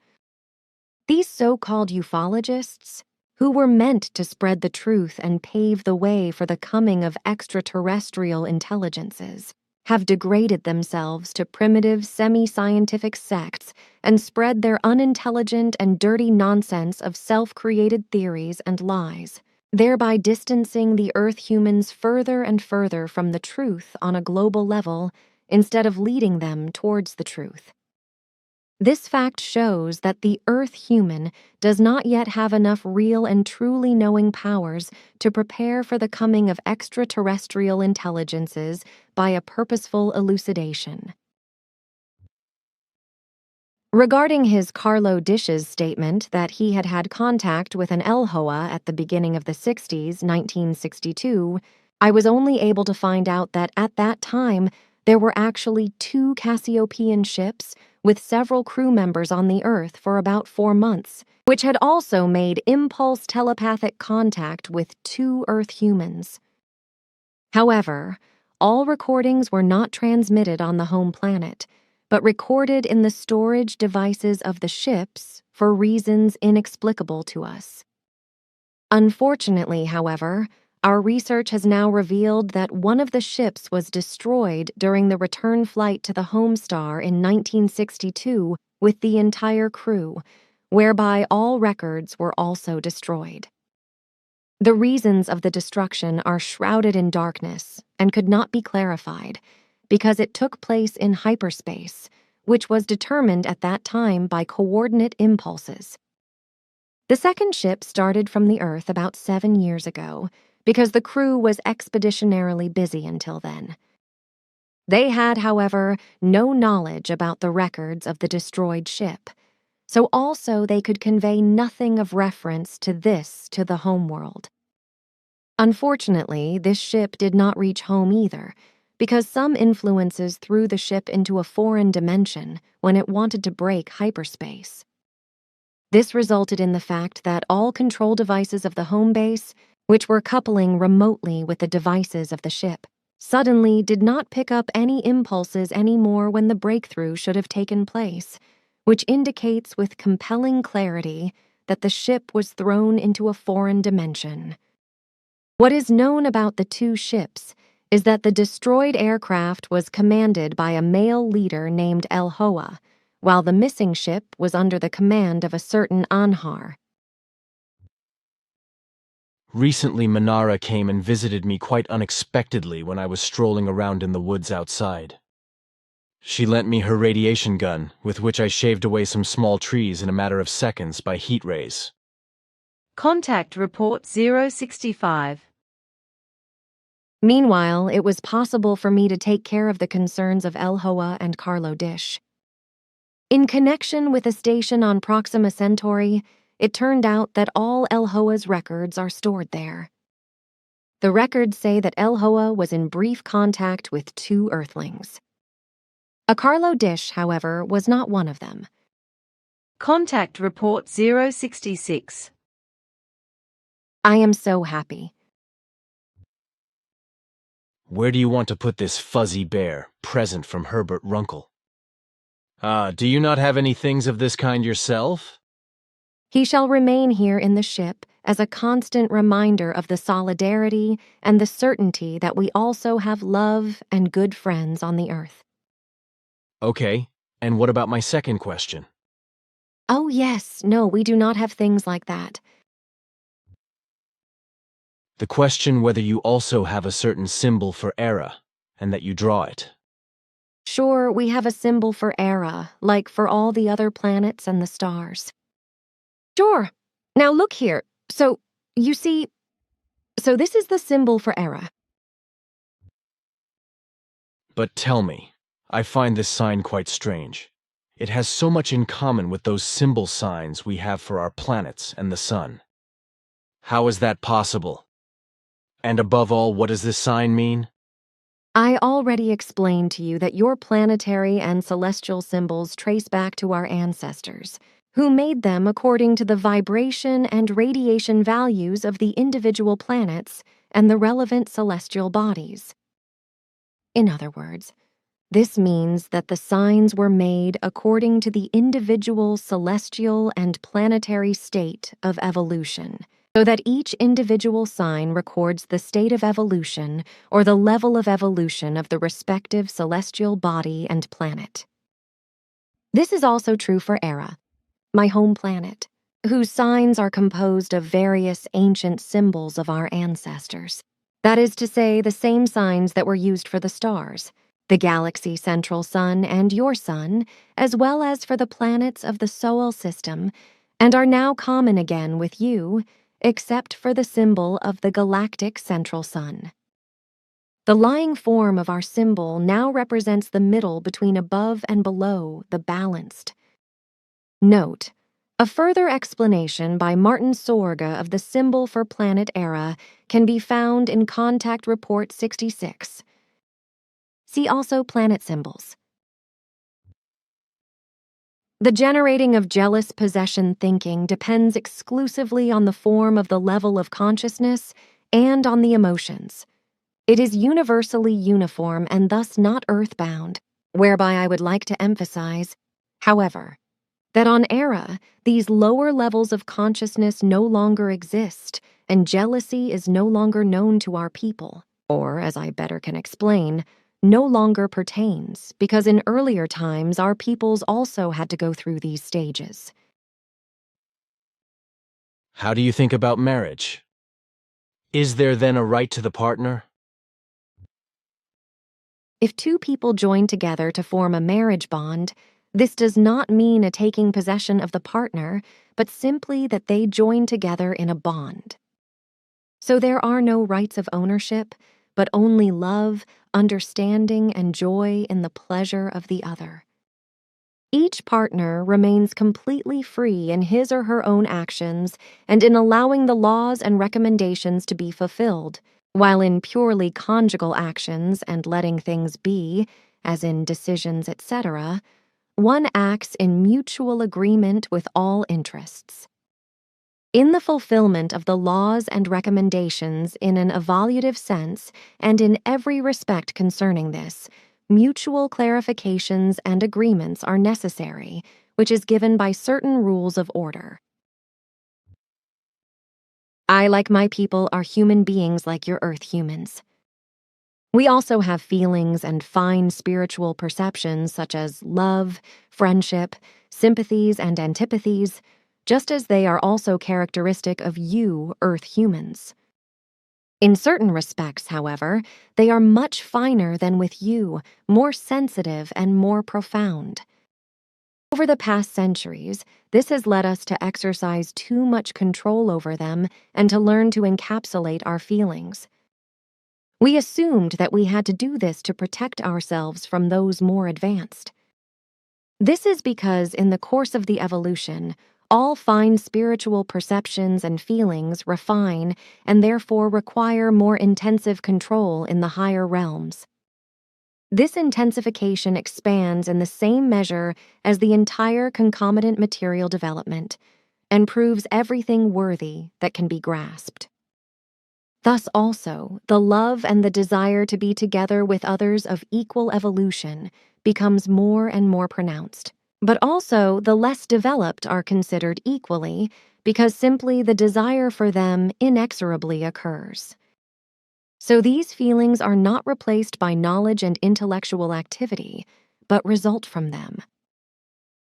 These so-called ufologists, who were meant to spread the truth and pave the way for the coming of extraterrestrial intelligences, have degraded themselves to primitive semi-scientific sects and spread their unintelligent and dirty nonsense of self-created theories and lies, thereby distancing the Earth humans further and further from the truth on a global level instead of leading them towards the truth. This fact shows that the Earth human does not yet have enough real and truly knowing powers to prepare for the coming of extraterrestrial intelligences by a purposeful elucidation. Regarding his Carlo Dish's statement that he had had contact with an Elhoa at the beginning of the 60s, 1962, I was only able to find out that at that time there were actually 2 Cassiopeian ships with several crew members on the Earth for about 4 months, which had also made impulse telepathic contact with 2 Earth humans. However, all recordings were not transmitted on the home planet, but recorded in the storage devices of the ships for reasons inexplicable to us. Unfortunately, however, our research has now revealed that one of the ships was destroyed during the return flight to the home star in 1962 with the entire crew, whereby all records were also destroyed. The reasons of the destruction are shrouded in darkness and could not be clarified because it took place in hyperspace, which was determined at that time by coordinate impulses. The second ship started from the Earth about 7 years ago, because the crew was expeditionarily busy until then. They had, however, no knowledge about the records of the destroyed ship, so also they could convey nothing of reference to this to the homeworld. Unfortunately, this ship did not reach home either, because some influences threw the ship into a foreign dimension when it wanted to break hyperspace. This resulted in the fact that all control devices of the home base, which were coupling remotely with the devices of the ship, suddenly did not pick up any impulses anymore when the breakthrough should have taken place, which indicates with compelling clarity that the ship was thrown into a foreign dimension. What is known about the 2 ships is that the destroyed aircraft was commanded by a male leader named Elhoa, while the missing ship was under the command of a certain Anhar. Recently, Manara came and visited me quite unexpectedly when I was strolling around in the woods outside. She lent me her radiation gun, with which I shaved away some small trees in a matter of seconds by heat rays. Contact Report 065. Meanwhile, it was possible for me to take care of the concerns of Elhoa and Carlo Dish. In connection with a station on Proxima Centauri, it turned out that all Elhoa's records are stored there. The records say that Elhoa was in brief contact with 2 Earthlings. A Carlo dish, however, was not one of them. Contact Report 066. I am so happy. Where do you want to put this fuzzy bear, present from Herbert Runkle? Do you not have any things of this kind yourself? He shall remain here in the ship as a constant reminder of the solidarity and the certainty that we also have love and good friends on the earth. Okay, and what about my second question? Oh yes, no, we do not have things like that. The question whether you also have a certain symbol for era, and that you draw it. Sure, we have a symbol for Era, like for all the other planets and the stars. Sure. Now look here. So, you see, this is the symbol for Era. But tell me, I find this sign quite strange. It has so much in common with those symbol signs we have for our planets and the sun. How is that possible? And above all, what does this sign mean? I already explained to you that your planetary and celestial symbols trace back to our ancestors, who made them according to the vibration and radiation values of the individual planets and the relevant celestial bodies. In other words, this means that the signs were made according to the individual celestial and planetary state of evolution, so that each individual sign records the state of evolution or the level of evolution of the respective celestial body and planet. This is also true for Era, my home planet, whose signs are composed of various ancient symbols of our ancestors. That is to say, the same signs that were used for the stars, the galaxy central sun and your sun, as well as for the planets of the Solar System, and are now common again with you, except for the symbol of the galactic central sun. The lying form of our symbol now represents the middle between above and below, the balanced. Note, a further explanation by Martin Sorga of the symbol for planet Era can be found in Contact Report 66. See also planet symbols. The generating of jealous possession thinking depends exclusively on the form of the level of consciousness and on the emotions. It is universally uniform and thus not earthbound, whereby I would like to emphasize, however, that on Era, these lower levels of consciousness no longer exist, and jealousy is no longer known to our people, or, as I better can explain, no longer pertains, because in earlier times our peoples also had to go through these stages. How do you think about marriage? Is there then a right to the partner? If two people join together to form a marriage bond, this does not mean a taking possession of the partner, but simply that they join together in a bond. So there are no rights of ownership, but only love, understanding, and joy in the pleasure of the other. Each partner remains completely free in his or her own actions and in allowing the laws and recommendations to be fulfilled, while in purely conjugal actions and letting things be, as in decisions, etc., one acts in mutual agreement with all interests. In the fulfillment of the laws and recommendations in an evolutive sense and in every respect concerning this, mutual clarifications and agreements are necessary, which is given by certain rules of order. I, like my people, are human beings like your Earth humans. We also have feelings and fine spiritual perceptions such as love, friendship, sympathies, and antipathies, just as they are also characteristic of you, Earth humans. In certain respects, however, they are much finer than with you, more sensitive and more profound. Over the past centuries, this has led us to exercise too much control over them and to learn to encapsulate our feelings. We assumed that we had to do this to protect ourselves from those more advanced. This is because in the course of the evolution, all fine spiritual perceptions and feelings refine and therefore require more intensive control in the higher realms. This intensification expands in the same measure as the entire concomitant material development and proves everything worthy that can be grasped. Thus also, the love and the desire to be together with others of equal evolution becomes more and more pronounced. But also, the less developed are considered equally because simply the desire for them inexorably occurs. So these feelings are not replaced by knowledge and intellectual activity, but result from them.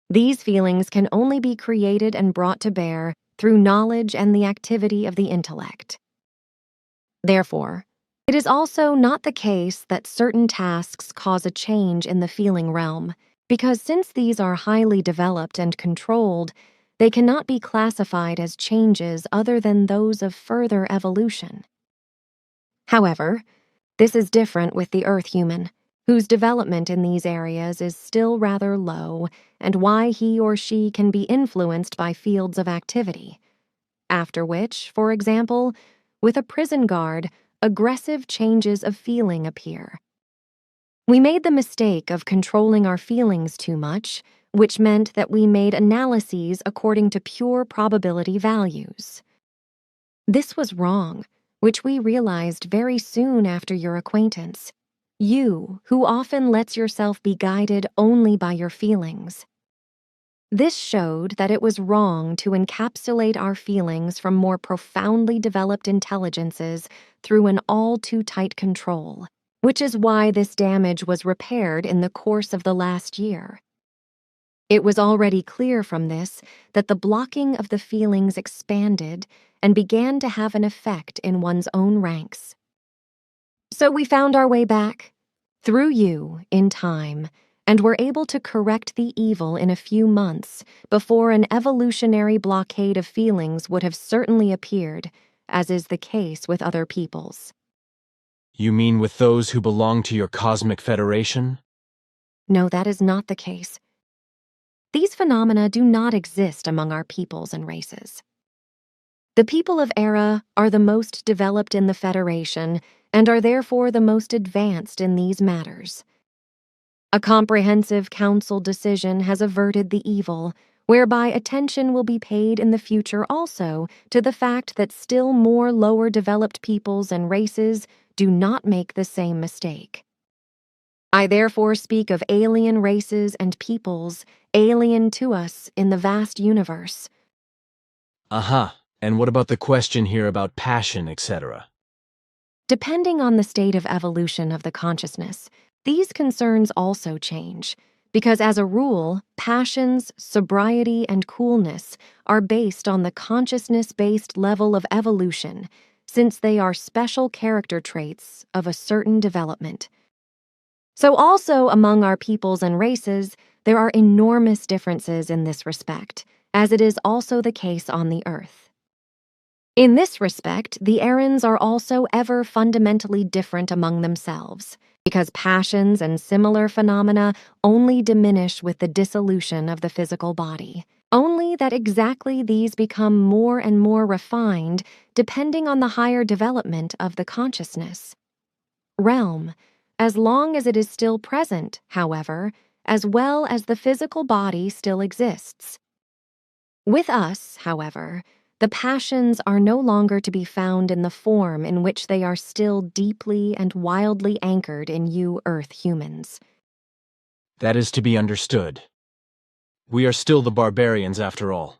These feelings can only be created and brought to bear through knowledge and the activity of the intellect. Therefore, it is also not the case that certain tasks cause a change in the feeling realm, because since these are highly developed and controlled, they cannot be classified as changes other than those of further evolution. However, this is different with the Earth human, whose development in these areas is still rather low, and why he or she can be influenced by fields of activity. After which, for example, with a prison guard, aggressive changes of feeling appear. We made the mistake of controlling our feelings too much, which meant that we made analyses according to pure probability values. This was wrong, which we realized very soon after your acquaintance. You, who often lets yourself be guided only by your feelings. This showed that it was wrong to encapsulate our feelings from more profoundly developed intelligences through an all-too-tight control, which is why this damage was repaired in the course of the last year. It was already clear from this that the blocking of the feelings expanded and began to have an effect in one's own ranks. So we found our way back, through you, in time, and were able to correct the evil in a few months before an evolutionary blockade of feelings would have certainly appeared, as is the case with other peoples. You mean with those who belong to your cosmic federation? No, that is not the case. These phenomena do not exist among our peoples and races. The people of Era are the most developed in the Federation and are therefore the most advanced in these matters. A comprehensive council decision has averted the evil, whereby attention will be paid in the future also to the fact that still more lower developed peoples and races do not make the same mistake. I therefore speak of alien races and peoples alien to us in the vast universe. And what about the question here about passion, etc.? Depending on the state of evolution of the consciousness, these concerns also change, because as a rule, passions, sobriety, and coolness are based on the consciousness-based level of evolution, since they are special character traits of a certain development. So also among our peoples and races, there are enormous differences in this respect, as it is also the case on the Earth. In this respect, the Erins are also ever fundamentally different among themselves, because passions and similar phenomena only diminish with the dissolution of the physical body, only that exactly these become more and more refined depending on the higher development of the consciousness. Realm, as long as it is still present, however, as well as the physical body still exists. With us, however, the passions are no longer to be found in the form in which they are still deeply and wildly anchored in you Earth humans. That is to be understood. We are still the barbarians after all.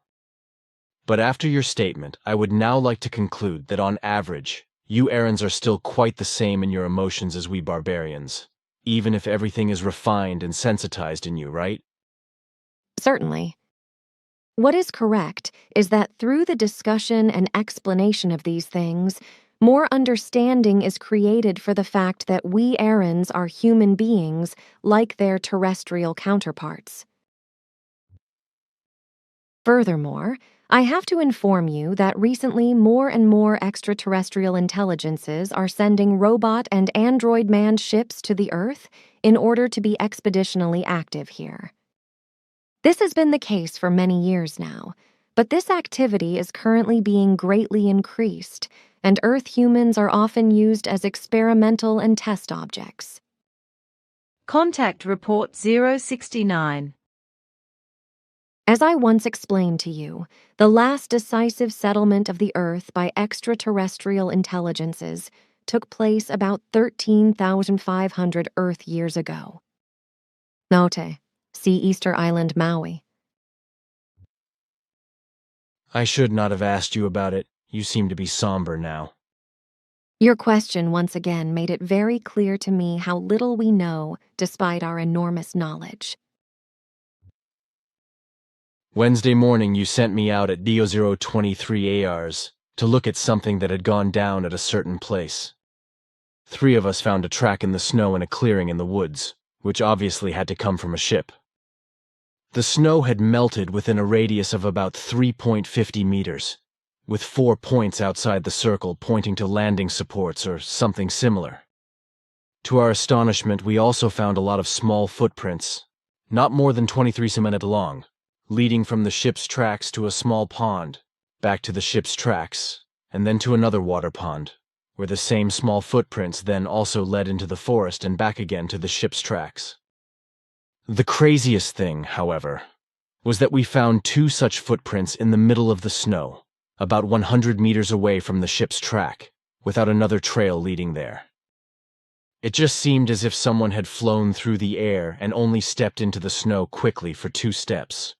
But after your statement, I would now like to conclude that on average, you Erins are still quite the same in your emotions as we barbarians, even if everything is refined and sensitized in you, right? Certainly. What is correct is that through the discussion and explanation of these things, more understanding is created for the fact that we Erins are human beings like their terrestrial counterparts. Furthermore, I have to inform you that recently more and more extraterrestrial intelligences are sending robot and android-manned ships to the Earth in order to be expeditionally active here. This has been the case for many years now, but this activity is currently being greatly increased, and Earth humans are often used as experimental and test objects. Contact Report 069. As I once explained to you, the last decisive settlement of the Earth by extraterrestrial intelligences took place about 13,500 Earth years ago. Note, see Easter Island, Maui. I should not have asked you about it. You seem to be somber now. Your question once again made it very clear to me how little we know despite our enormous knowledge. Wednesday morning you sent me out at DO023 ARs to look at something that had gone down at a certain place. 3 of us found a track in the snow in a clearing in the woods, which obviously had to come from a ship. The snow had melted within a radius of about 3.50 meters, with 4 points outside the circle pointing to landing supports or something similar. To our astonishment, we also found a lot of small footprints, not more than 23 centimeters long, leading from the ship's tracks to a small pond, back to the ship's tracks, and then to another water pond, where the same small footprints then also led into the forest and back again to the ship's tracks. The craziest thing, however, was that we found 2 such footprints in the middle of the snow, about 100 meters away from the ship's track, without another trail leading there. It just seemed as if someone had flown through the air and only stepped into the snow quickly for 2 steps.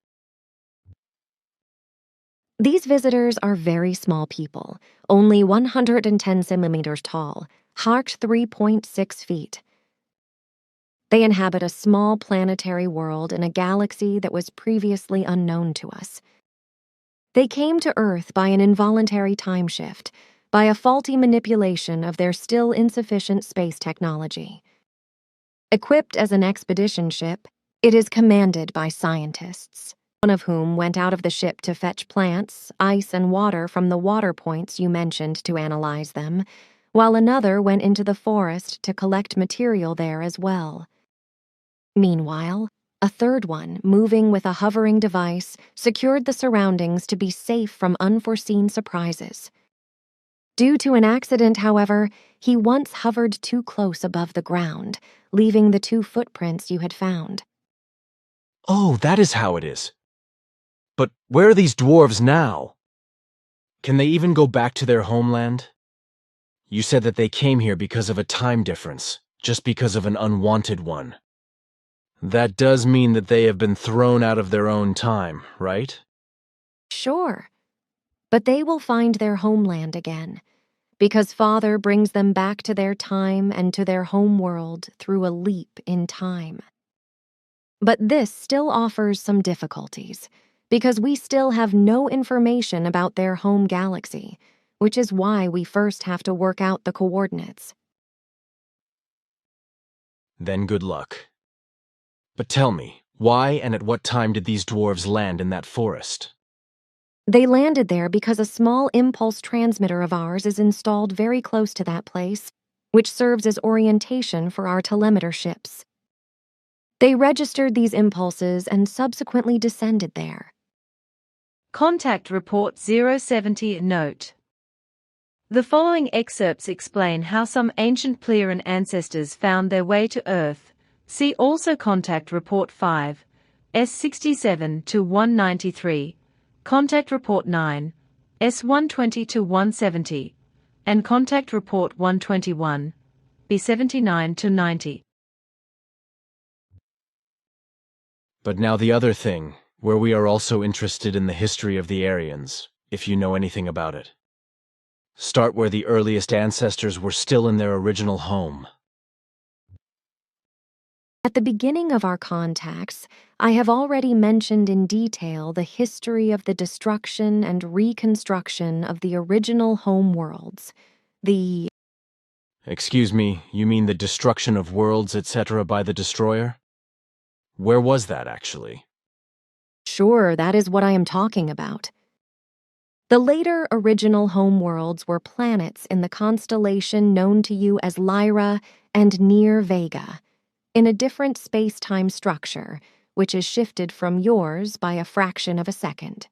These visitors are very small people, only 110 centimeters tall, height 3.6 feet. They inhabit a small planetary world in a galaxy that was previously unknown to us. They came to Earth by an involuntary time shift, by a faulty manipulation of their still insufficient space technology. Equipped as an expedition ship, it is commanded by scientists, one of whom went out of the ship to fetch plants, ice, and water from the water points you mentioned to analyze them, while another went into the forest to collect material there as well. Meanwhile, a third one, moving with a hovering device, secured the surroundings to be safe from unforeseen surprises. Due to an accident, however, he once hovered too close above the ground, leaving the 2 footprints you had found. Oh, that is how it is. But where are these dwarves now? Can they even go back to their homeland? You said that they came here because of a time difference, just because of an unwanted one. That does mean that they have been thrown out of their own time, right? Sure, but they will find their homeland again, because Father brings them back to their time and to their home world through a leap in time. But this still offers some difficulties, because we still have no information about their home galaxy, which is why we first have to work out the coordinates. Then good luck. But tell me, why and at what time did these dwarves land in that forest? They landed there because a small impulse transmitter of ours is installed very close to that place, which serves as orientation for our telemeter ships. They registered these impulses and subsequently descended there. Contact Report 070 Note. The following excerpts explain how some ancient Pleiadian ancestors found their way to Earth. See also Contact Report 5, S67-193, Contact Report 9, S120-170, and Contact Report 121, B79-90. But now the other thing, where we are also interested in the history of the Aryans, if you know anything about it. Start where the earliest ancestors were still in their original home. At the beginning of our contacts, I have already mentioned in detail the history of the destruction and reconstruction of the original home worlds. Excuse me, you mean the destruction of worlds, etc. by the Destroyer? Where was that, actually? Sure, that is what I am talking about. The later original homeworlds were planets in the constellation known to you as Lyra and near Vega, in a different space-time structure, which is shifted from yours by a fraction of a second.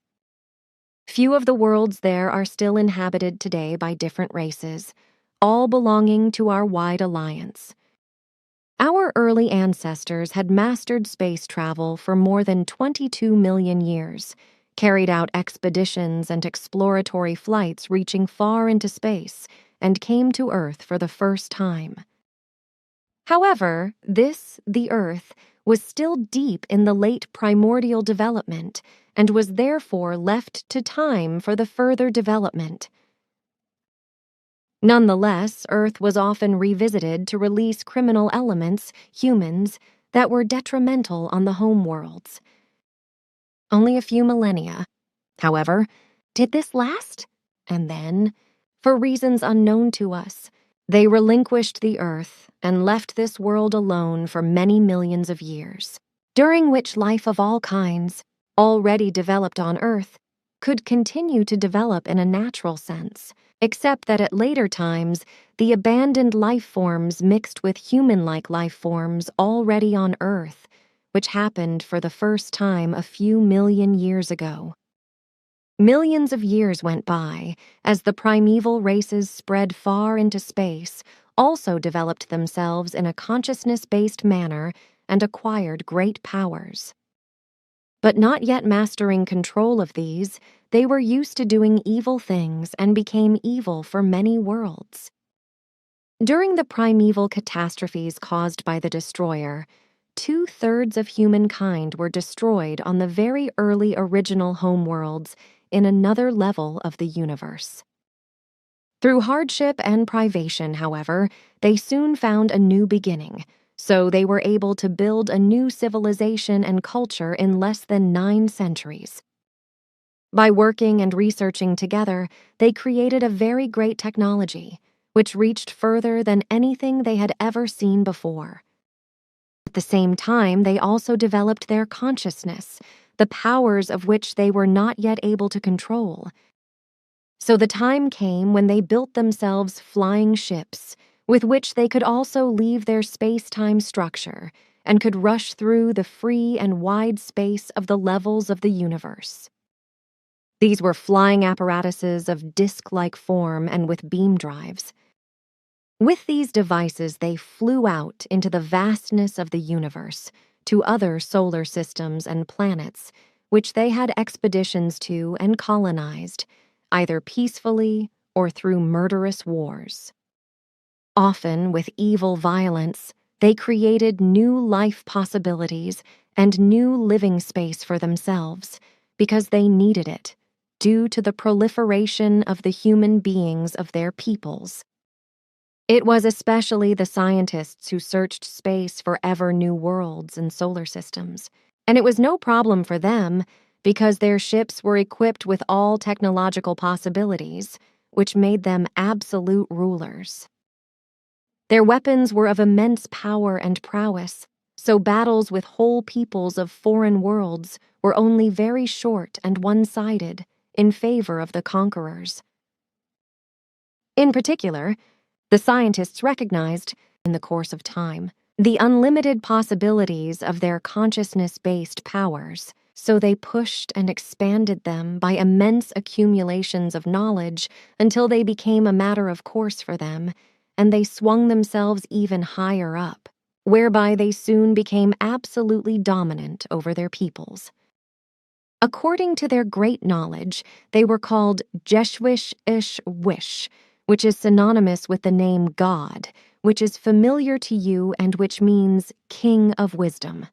Few of the worlds there are still inhabited today by different races, all belonging to our wide alliance. Our early ancestors had mastered space travel for more than 22 million years, carried out expeditions and exploratory flights reaching far into space, and came to Earth for the first time. However, the Earth, was still deep in the late primordial development and was therefore left to time for the further development. Nonetheless, Earth was often revisited to release criminal elements, humans, that were detrimental on the homeworlds. Only a few millennia. However, did this last? And then, for reasons unknown to us, they relinquished the Earth and left this world alone for many millions of years, during which life of all kinds, already developed on Earth, could continue to develop in a natural sense, except that at later times, the abandoned life forms mixed with human-like life forms already on Earth, which happened for the first time a few million years ago. Millions of years went by as the primeval races spread far into space, also developed themselves in a consciousness-based manner and acquired great powers. But not yet mastering control of these, they were used to doing evil things and became evil for many worlds. During the primeval catastrophes caused by the Destroyer, 2/3 of humankind were destroyed on the very early original homeworlds in another level of the universe. Through hardship and privation, however, they soon found a new beginning, so they were able to build a new civilization and culture in less than 9 centuries. By working and researching together, they created a very great technology, which reached further than anything they had ever seen before. At the same time, they also developed their consciousness, the powers of which they were not yet able to control. So the time came when they built themselves flying ships, with which they could also leave their space-time structure and could rush through the free and wide space of the levels of the universe. These were flying apparatuses of disc-like form and with beam drives. With these devices, they flew out into the vastness of the universe, to other solar systems and planets, which they had expeditions to and colonized, either peacefully or through murderous wars. Often, with evil violence, they created new life possibilities and new living space for themselves, because they needed it, due to the proliferation of the human beings of their peoples. It was especially the scientists who searched space for ever new worlds and solar systems, and it was no problem for them because their ships were equipped with all technological possibilities, which made them absolute rulers. Their weapons were of immense power and prowess, so battles with whole peoples of foreign worlds were only very short and one-sided, in favor of the conquerors. In particular, the scientists recognized, in the course of time, the unlimited possibilities of their consciousness-based powers, so they pushed and expanded them by immense accumulations of knowledge until they became a matter of course for them, and they swung themselves even higher up, whereby they soon became absolutely dominant over their peoples. According to their great knowledge, they were called Jeshwish-ish-wish, which is synonymous with the name God, which is familiar to you and which means King of Wisdom.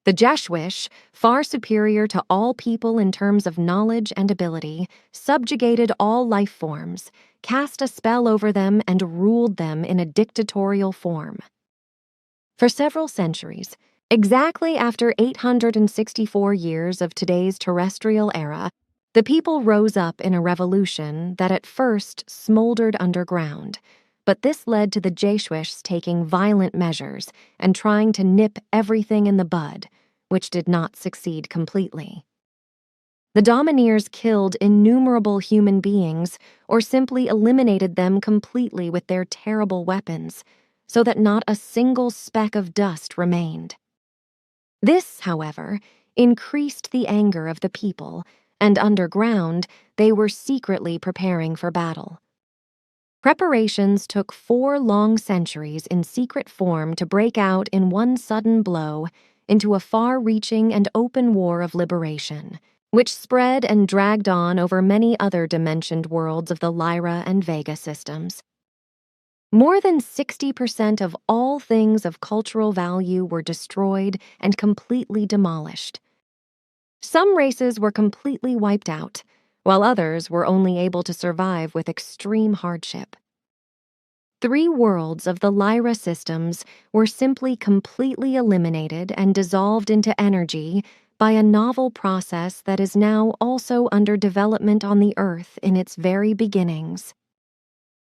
The Jeshwish, far superior to all people in terms of knowledge and ability, subjugated all life forms, cast a spell over them, and ruled them in a dictatorial form. For several centuries, exactly after 864 years of today's terrestrial era, the people rose up in a revolution that at first smoldered underground, but this led to the Jeshwish taking violent measures and trying to nip everything in the bud, which did not succeed completely. The Domineers killed innumerable human beings or simply eliminated them completely with their terrible weapons, so that not a single speck of dust remained. This, however, increased the anger of the people, and underground they were secretly preparing for battle. Preparations took 4 long centuries in secret form to break out in one sudden blow into a far-reaching and open war of liberation, which spread and dragged on over many other dimensioned worlds of the Lyra and Vega systems. More than 60% of all things of cultural value were destroyed and completely demolished. Some races were completely wiped out, while others were only able to survive with extreme hardship. 3 worlds of the Lyra systems were simply completely eliminated and dissolved into energy by a novel process that is now also under development on the Earth in its very beginnings.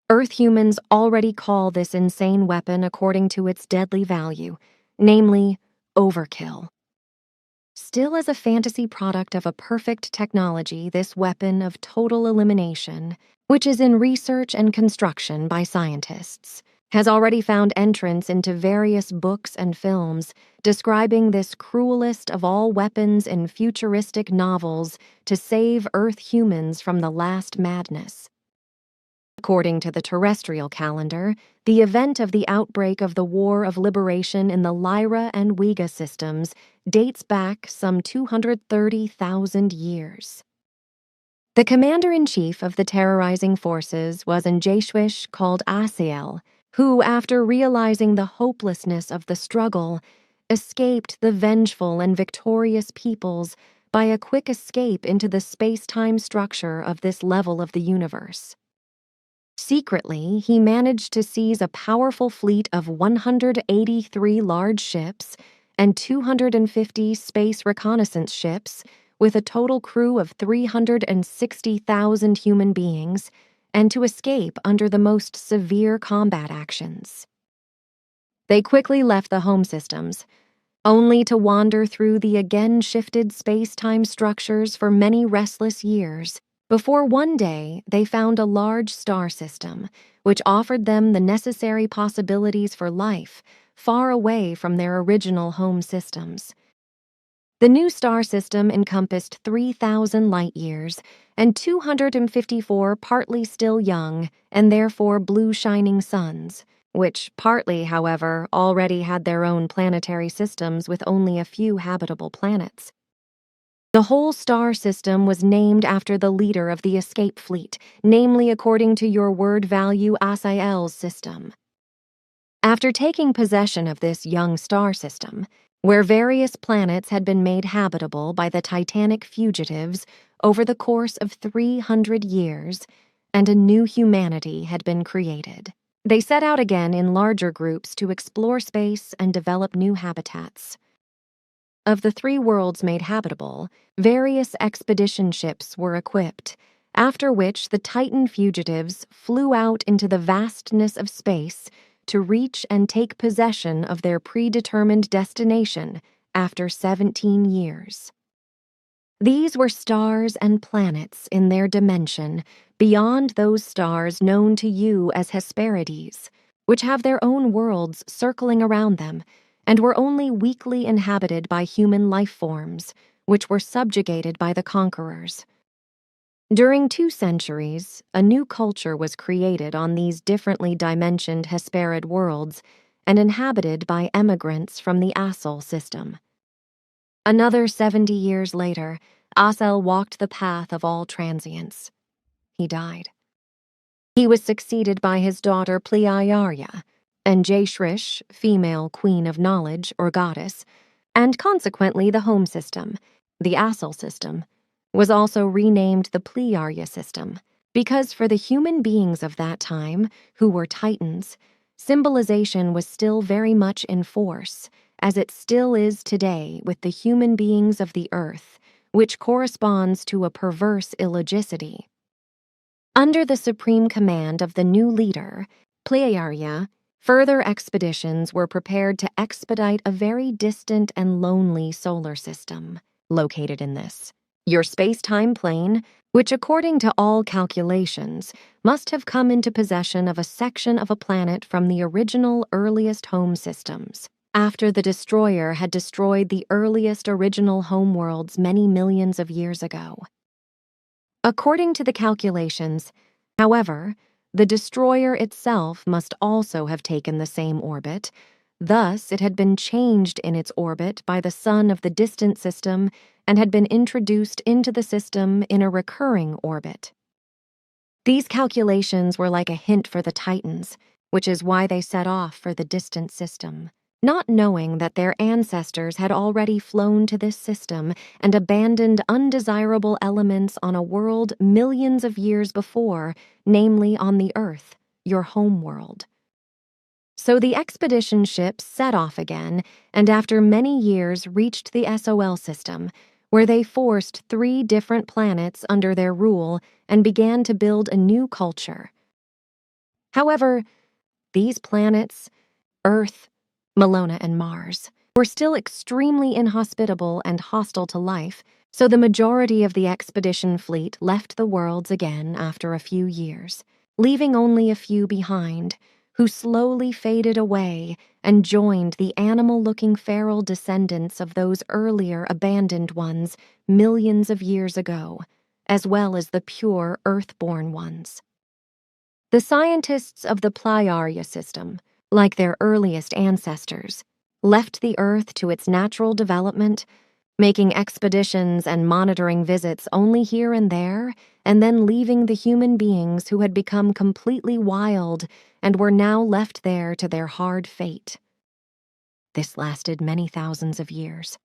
Earth humans already call this insane weapon according to its deadly value, namely, overkill. Still as a fantasy product of a perfect technology, this weapon of total elimination, which is in research and construction by scientists, has already found entrance into various books and films describing this cruelest of all weapons in futuristic novels to save Earth humans from the last madness. According to the terrestrial calendar, the event of the outbreak of the War of Liberation in the Lyra and Vega systems dates back some 230,000 years. The commander-in-chief of the terrorizing forces was an Jesuit called Assel, who, after realizing the hopelessness of the struggle, escaped the vengeful and victorious peoples by a quick escape into the space-time structure of this level of the universe. Secretly, he managed to seize a powerful fleet of 183 large ships and 250 space reconnaissance ships with a total crew of 360,000 human beings, and to escape under the most severe combat actions. They quickly left the home systems, only to wander through the again-shifted space-time structures for many restless years, before one day they found a large star system, which offered them the necessary possibilities for life far away from their original home systems. The new star system encompassed 3,000 light-years and 254 partly still young and therefore blue shining suns, which partly, however, already had their own planetary systems with only a few habitable planets. The whole star system was named after the leader of the escape fleet, namely according to your word value Assel's system. After taking possession of this young star system, where various planets had been made habitable by the Titanic fugitives over the course of 300 years, and a new humanity had been created, they set out again in larger groups to explore space and develop new habitats. Of the 3 worlds made habitable, various expedition ships were equipped, after which the Titan fugitives flew out into the vastness of space to reach and take possession of their predetermined destination after 17 years. These were stars and planets in their dimension beyond those stars known to you as Hesperides, which have their own worlds circling around them, and were only weakly inhabited by human life forms, which were subjugated by the conquerors. During 2 centuries, a new culture was created on these differently dimensioned Hesperid worlds and inhabited by emigrants from the Assel system. Another 70 years later, Assel walked the path of all transience. He died. He was succeeded by his daughter Pleiaria, and Jeshrish, female queen of knowledge or goddess, and consequently the home system, the Assel system, was also renamed the Pleiaria system, because for the human beings of that time, who were Titans, symbolization was still very much in force, as it still is today with the human beings of the Earth, which corresponds to a perverse illogicity. Under the supreme command of the new leader, Pleiaria, further expeditions were prepared to expedite a very distant and lonely solar system located in this, your space-time plane, which according to all calculations must have come into possession of a section of a planet from the original earliest home systems, after the destroyer had destroyed the earliest original homeworlds many millions of years ago. According to the calculations, however, The destroyer itself must also have taken the same orbit. Thus, it had been changed in its orbit by the sun of the distant system and had been introduced into the system in a recurring orbit. These calculations were like a hint for the Titans, which is why they set off for the distant system, not knowing that their ancestors had already flown to this system and abandoned undesirable elements on a world millions of years before, namely on the Earth, your home world. So the expedition ship set off again, and after many years reached the SOL system, where they forced 3 different planets under their rule and began to build a new culture. However, these planets, Earth, Malona, and Mars, were still extremely inhospitable and hostile to life, so the majority of the expedition fleet left the worlds again after a few years, leaving only a few behind, who slowly faded away and joined the animal-looking feral descendants of those earlier abandoned ones millions of years ago, as well as the pure Earth-born ones. The scientists of the Planetary system, like their earliest ancestors, left the Earth to its natural development, making expeditions and monitoring visits only here and there, and then leaving the human beings who had become completely wild and were now left there to their hard fate. This lasted many thousands of years.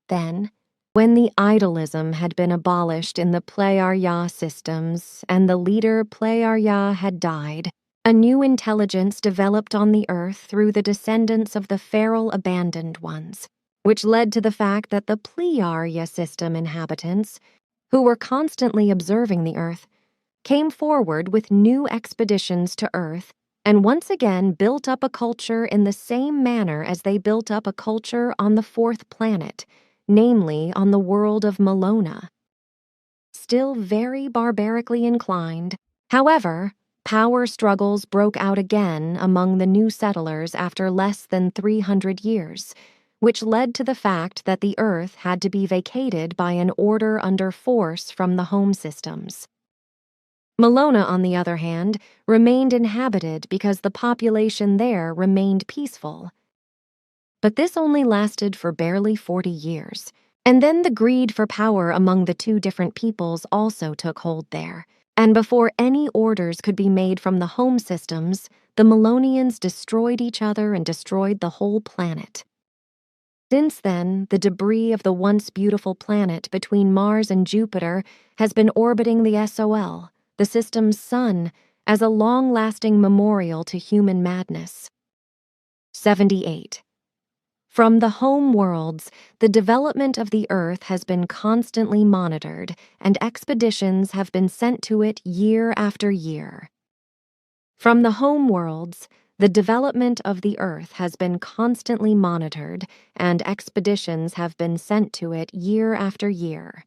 Then, when the idolism had been abolished in the Planetary systems and the leader Planetary had died, a new intelligence developed on the Earth through the descendants of the feral abandoned ones, which led to the fact that the Planetary system inhabitants, who were constantly observing the Earth, came forward with new expeditions to Earth and once again built up a culture in the same manner as they built up a culture on the 4th planet, namely on the world of Malona. Still very barbarically inclined, however, power struggles broke out again among the new settlers after less than 300 years, which led to the fact that the Earth had to be vacated by an order under force from the home systems. Malona, on the other hand, remained inhabited because the population there remained peaceful. But this only lasted for barely 40 years, and then the greed for power among the 2 different peoples also took hold there, and before any orders could be made from the home systems, the Malonians destroyed each other and destroyed the whole planet. Since then, the debris of the once beautiful planet between Mars and Jupiter has been orbiting the SOL, the system's sun, as a long-lasting memorial to human madness. 78. From the home worlds, the development of the Earth has been constantly monitored, and expeditions have been sent to it year after year. From the home worlds, the development of the Earth has been constantly monitored, and expeditions have been sent to it year after year.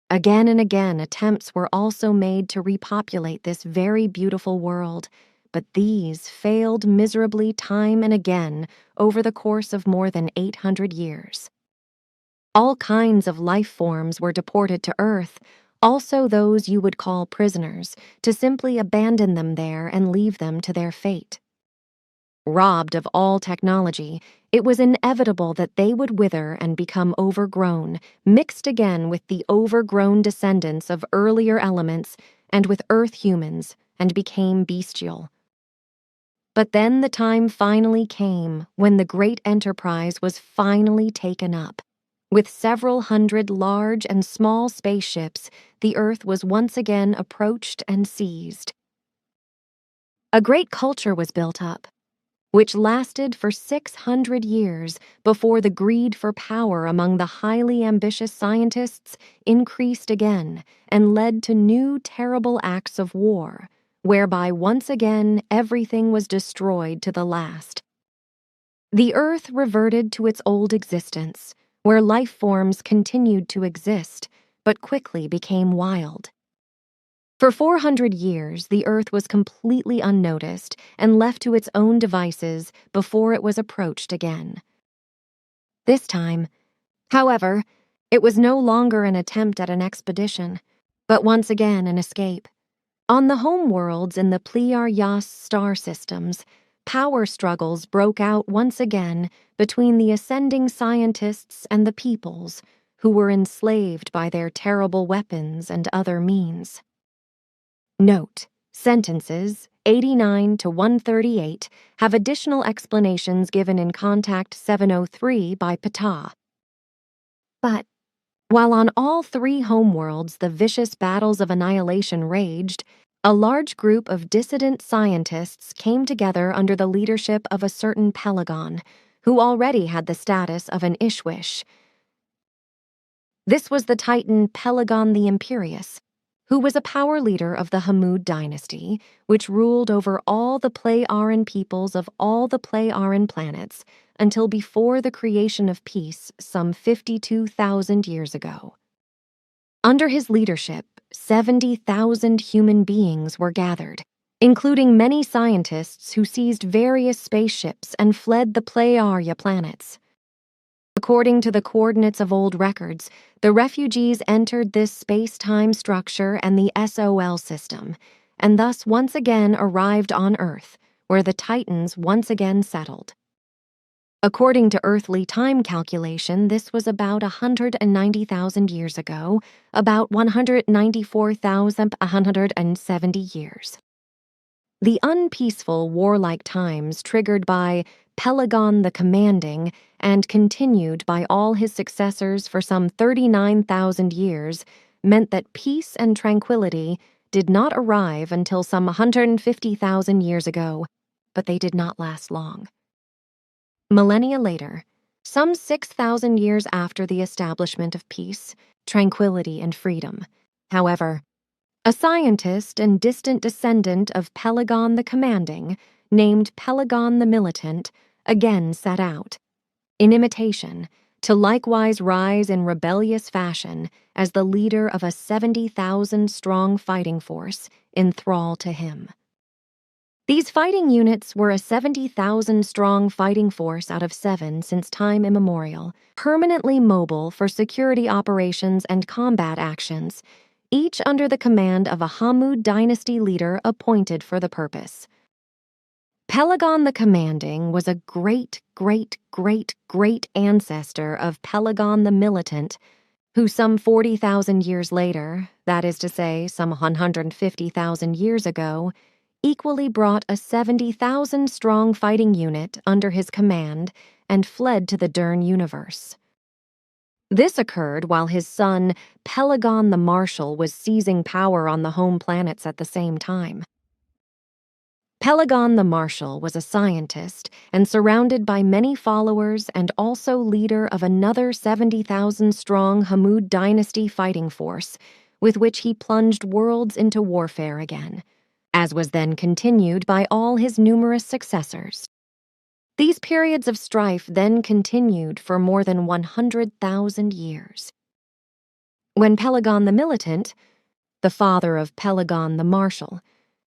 Again and again, attempts were also made to repopulate this very beautiful world, but these failed miserably time and again over the course of more than 800 years. All kinds of life forms were deported to Earth, also those you would call prisoners, to simply abandon them there and leave them to their fate. Robbed of all technology, it was inevitable that they would wither and become overgrown, mixed again with the overgrown descendants of earlier elements and with Earth humans, and became bestial. But then the time finally came when the great enterprise was finally taken up. With several hundred large and small spaceships, the Earth was once again approached and seized. A great culture was built up, which lasted for 600 years before the greed for power among the highly ambitious scientists increased again and led to new terrible acts of war, whereby once again everything was destroyed to the last. The Earth reverted to its old existence, where life forms continued to exist, but quickly became wild. For 400 years, the Earth was completely unnoticed and left to its own devices before it was approached again. This time, however, it was no longer an attempt at an expedition, but once again an escape. On the homeworlds in the Pleiades star systems, power struggles broke out once again between the ascending scientists and the peoples, who were enslaved by their terrible weapons and other means. Note: sentences 89 to 138 have additional explanations given in Contact 703 by Ptah. But while on all three homeworlds the vicious battles of annihilation raged, a large group of dissident scientists came together under the leadership of a certain Pelagon, who already had the status of an Ishwish. This was the Titan Pelagon the Imperious, who was a power leader of the Hammud dynasty, which ruled over all the Pleiaran peoples of all the Pleiaran planets until before the creation of peace some 52,000 years ago. Under his leadership, 70,000 human beings were gathered, including many scientists who seized various spaceships and fled the Pleiaria planets. According to the coordinates of old records, the refugees entered this space-time structure and the Sol system, and thus once again arrived on Earth, where the Titans once again settled. According to earthly time calculation, this was about 190,000 years ago, about 194,170 years. The unpeaceful, warlike times triggered by Pelagon the Commanding and continued by all his successors for some 39,000 years meant that peace and tranquility did not arrive until some 150,000 years ago, but they did not last long. Millennia later, some 6,000 years after the establishment of peace, tranquility, and freedom, however, a scientist and distant descendant of Pelagon the Commanding, named Pelagon the Militant, again set out, in imitation, to likewise rise in rebellious fashion as the leader of a 70,000-strong fighting force in thrall to him. These fighting units were a 70,000-strong fighting force out of 7 since time immemorial, permanently mobile for security operations and combat actions, each under the command of a Hammud dynasty leader appointed for the purpose. Pelagon the Commanding was a great ancestor of Pelagon the Militant, who some 40,000 years later, that is to say, some 150,000 years ago, equally brought a 70,000-strong fighting unit under his command and fled to the Dern universe. This occurred while his son, Pelagon the Marshal, was seizing power on the home planets at the same time. Pelagon the Marshal was a scientist and surrounded by many followers and also leader of another 70,000-strong Hammud dynasty fighting force with which he plunged worlds into warfare again, as was then continued by all his numerous successors. These periods of strife then continued for more than 100,000 years. When Pelagon the Militant, the father of Pelagon the Marshal,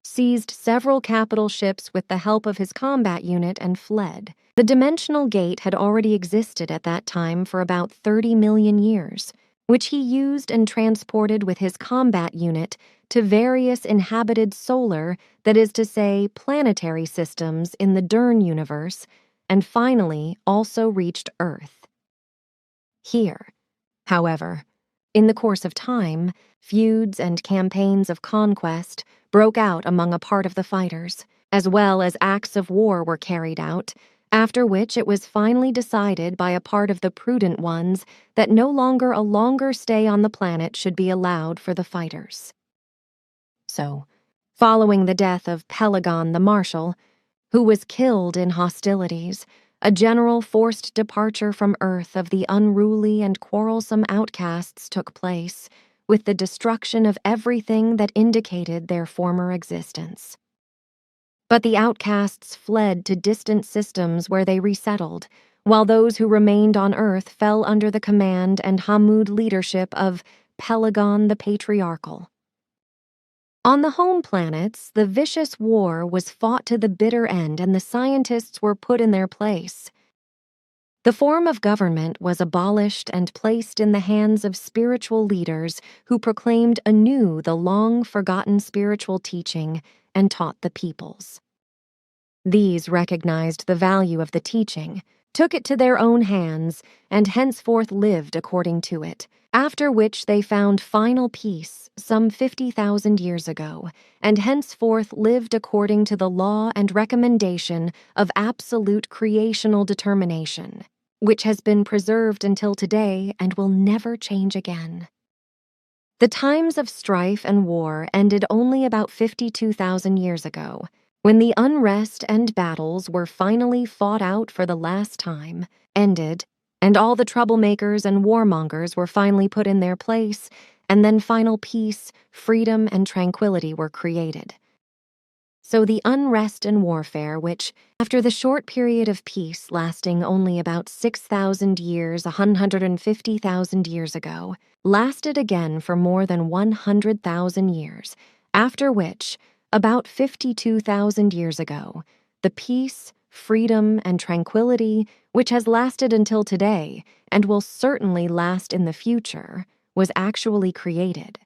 seized several capital ships with the help of his combat unit and fled, the dimensional gate had already existed at that time for about 30 million years, which he used and transported with his combat unit to various inhabited solar, that is to say, planetary systems in the Dern universe, and finally also reached Earth. Here, however, in the course of time, feuds and campaigns of conquest broke out among a part of the fighters, as well as acts of war were carried out, after which it was finally decided by a part of the prudent ones that no longer a longer stay on the planet should be allowed for the fighters. So, following the death of Pelagon the Marshal, who was killed in hostilities, a general forced departure from Earth of the unruly and quarrelsome outcasts took place, with the destruction of everything that indicated their former existence. But the outcasts fled to distant systems where they resettled, while those who remained on Earth fell under the command and Hammud leadership of Pelagon the Patriarchal. On the home planets, the vicious war was fought to the bitter end and the scientists were put in their place. The form of government was abolished and placed in the hands of spiritual leaders who proclaimed anew the long-forgotten spiritual teaching and taught the peoples. These recognized the value of the teaching, took it to their own hands, and henceforth lived according to it, after which they found final peace some 50,000 years ago, and henceforth lived according to the law and recommendation of absolute creational determination, which has been preserved until today and will never change again. The times of strife and war ended only about 52,000 years ago, when the unrest and battles were finally fought out for the last time, ended, and all the troublemakers and warmongers were finally put in their place, and then final peace, freedom, and tranquility were created. So the unrest and warfare, which, after the short period of peace lasting only about 6,000 years, 150,000 years ago, lasted again for more than 100,000 years, after which, about 52,000 years ago, the peace, freedom, and tranquility, which has lasted until today and will certainly last in the future, was actually created.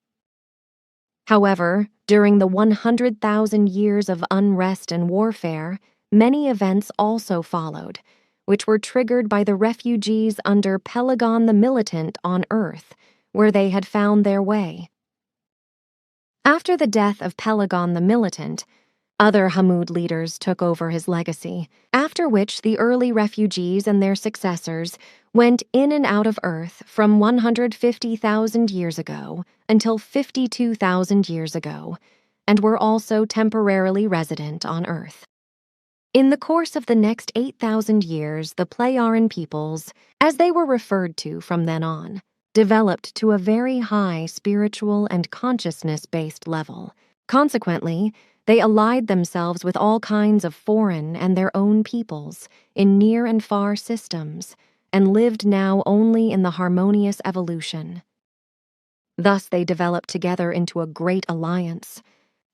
However, during the 100,000 years of unrest and warfare, many events also followed, which were triggered by the refugees under Pelagon the Militant on Earth, where they had found their way. After the death of Pelagon the Militant, other Hammud leaders took over his legacy, after which the early refugees and their successors went in and out of Earth from 150,000 years ago until 52,000 years ago, and were also temporarily resident on Earth. In the course of the next 8,000 years, the Playaran peoples, as they were referred to from then on, developed to a very high spiritual and consciousness-based level. Consequently, they allied themselves with all kinds of foreign and their own peoples in near and far systems, and lived now only in the harmonious evolution. Thus they developed together into a great alliance,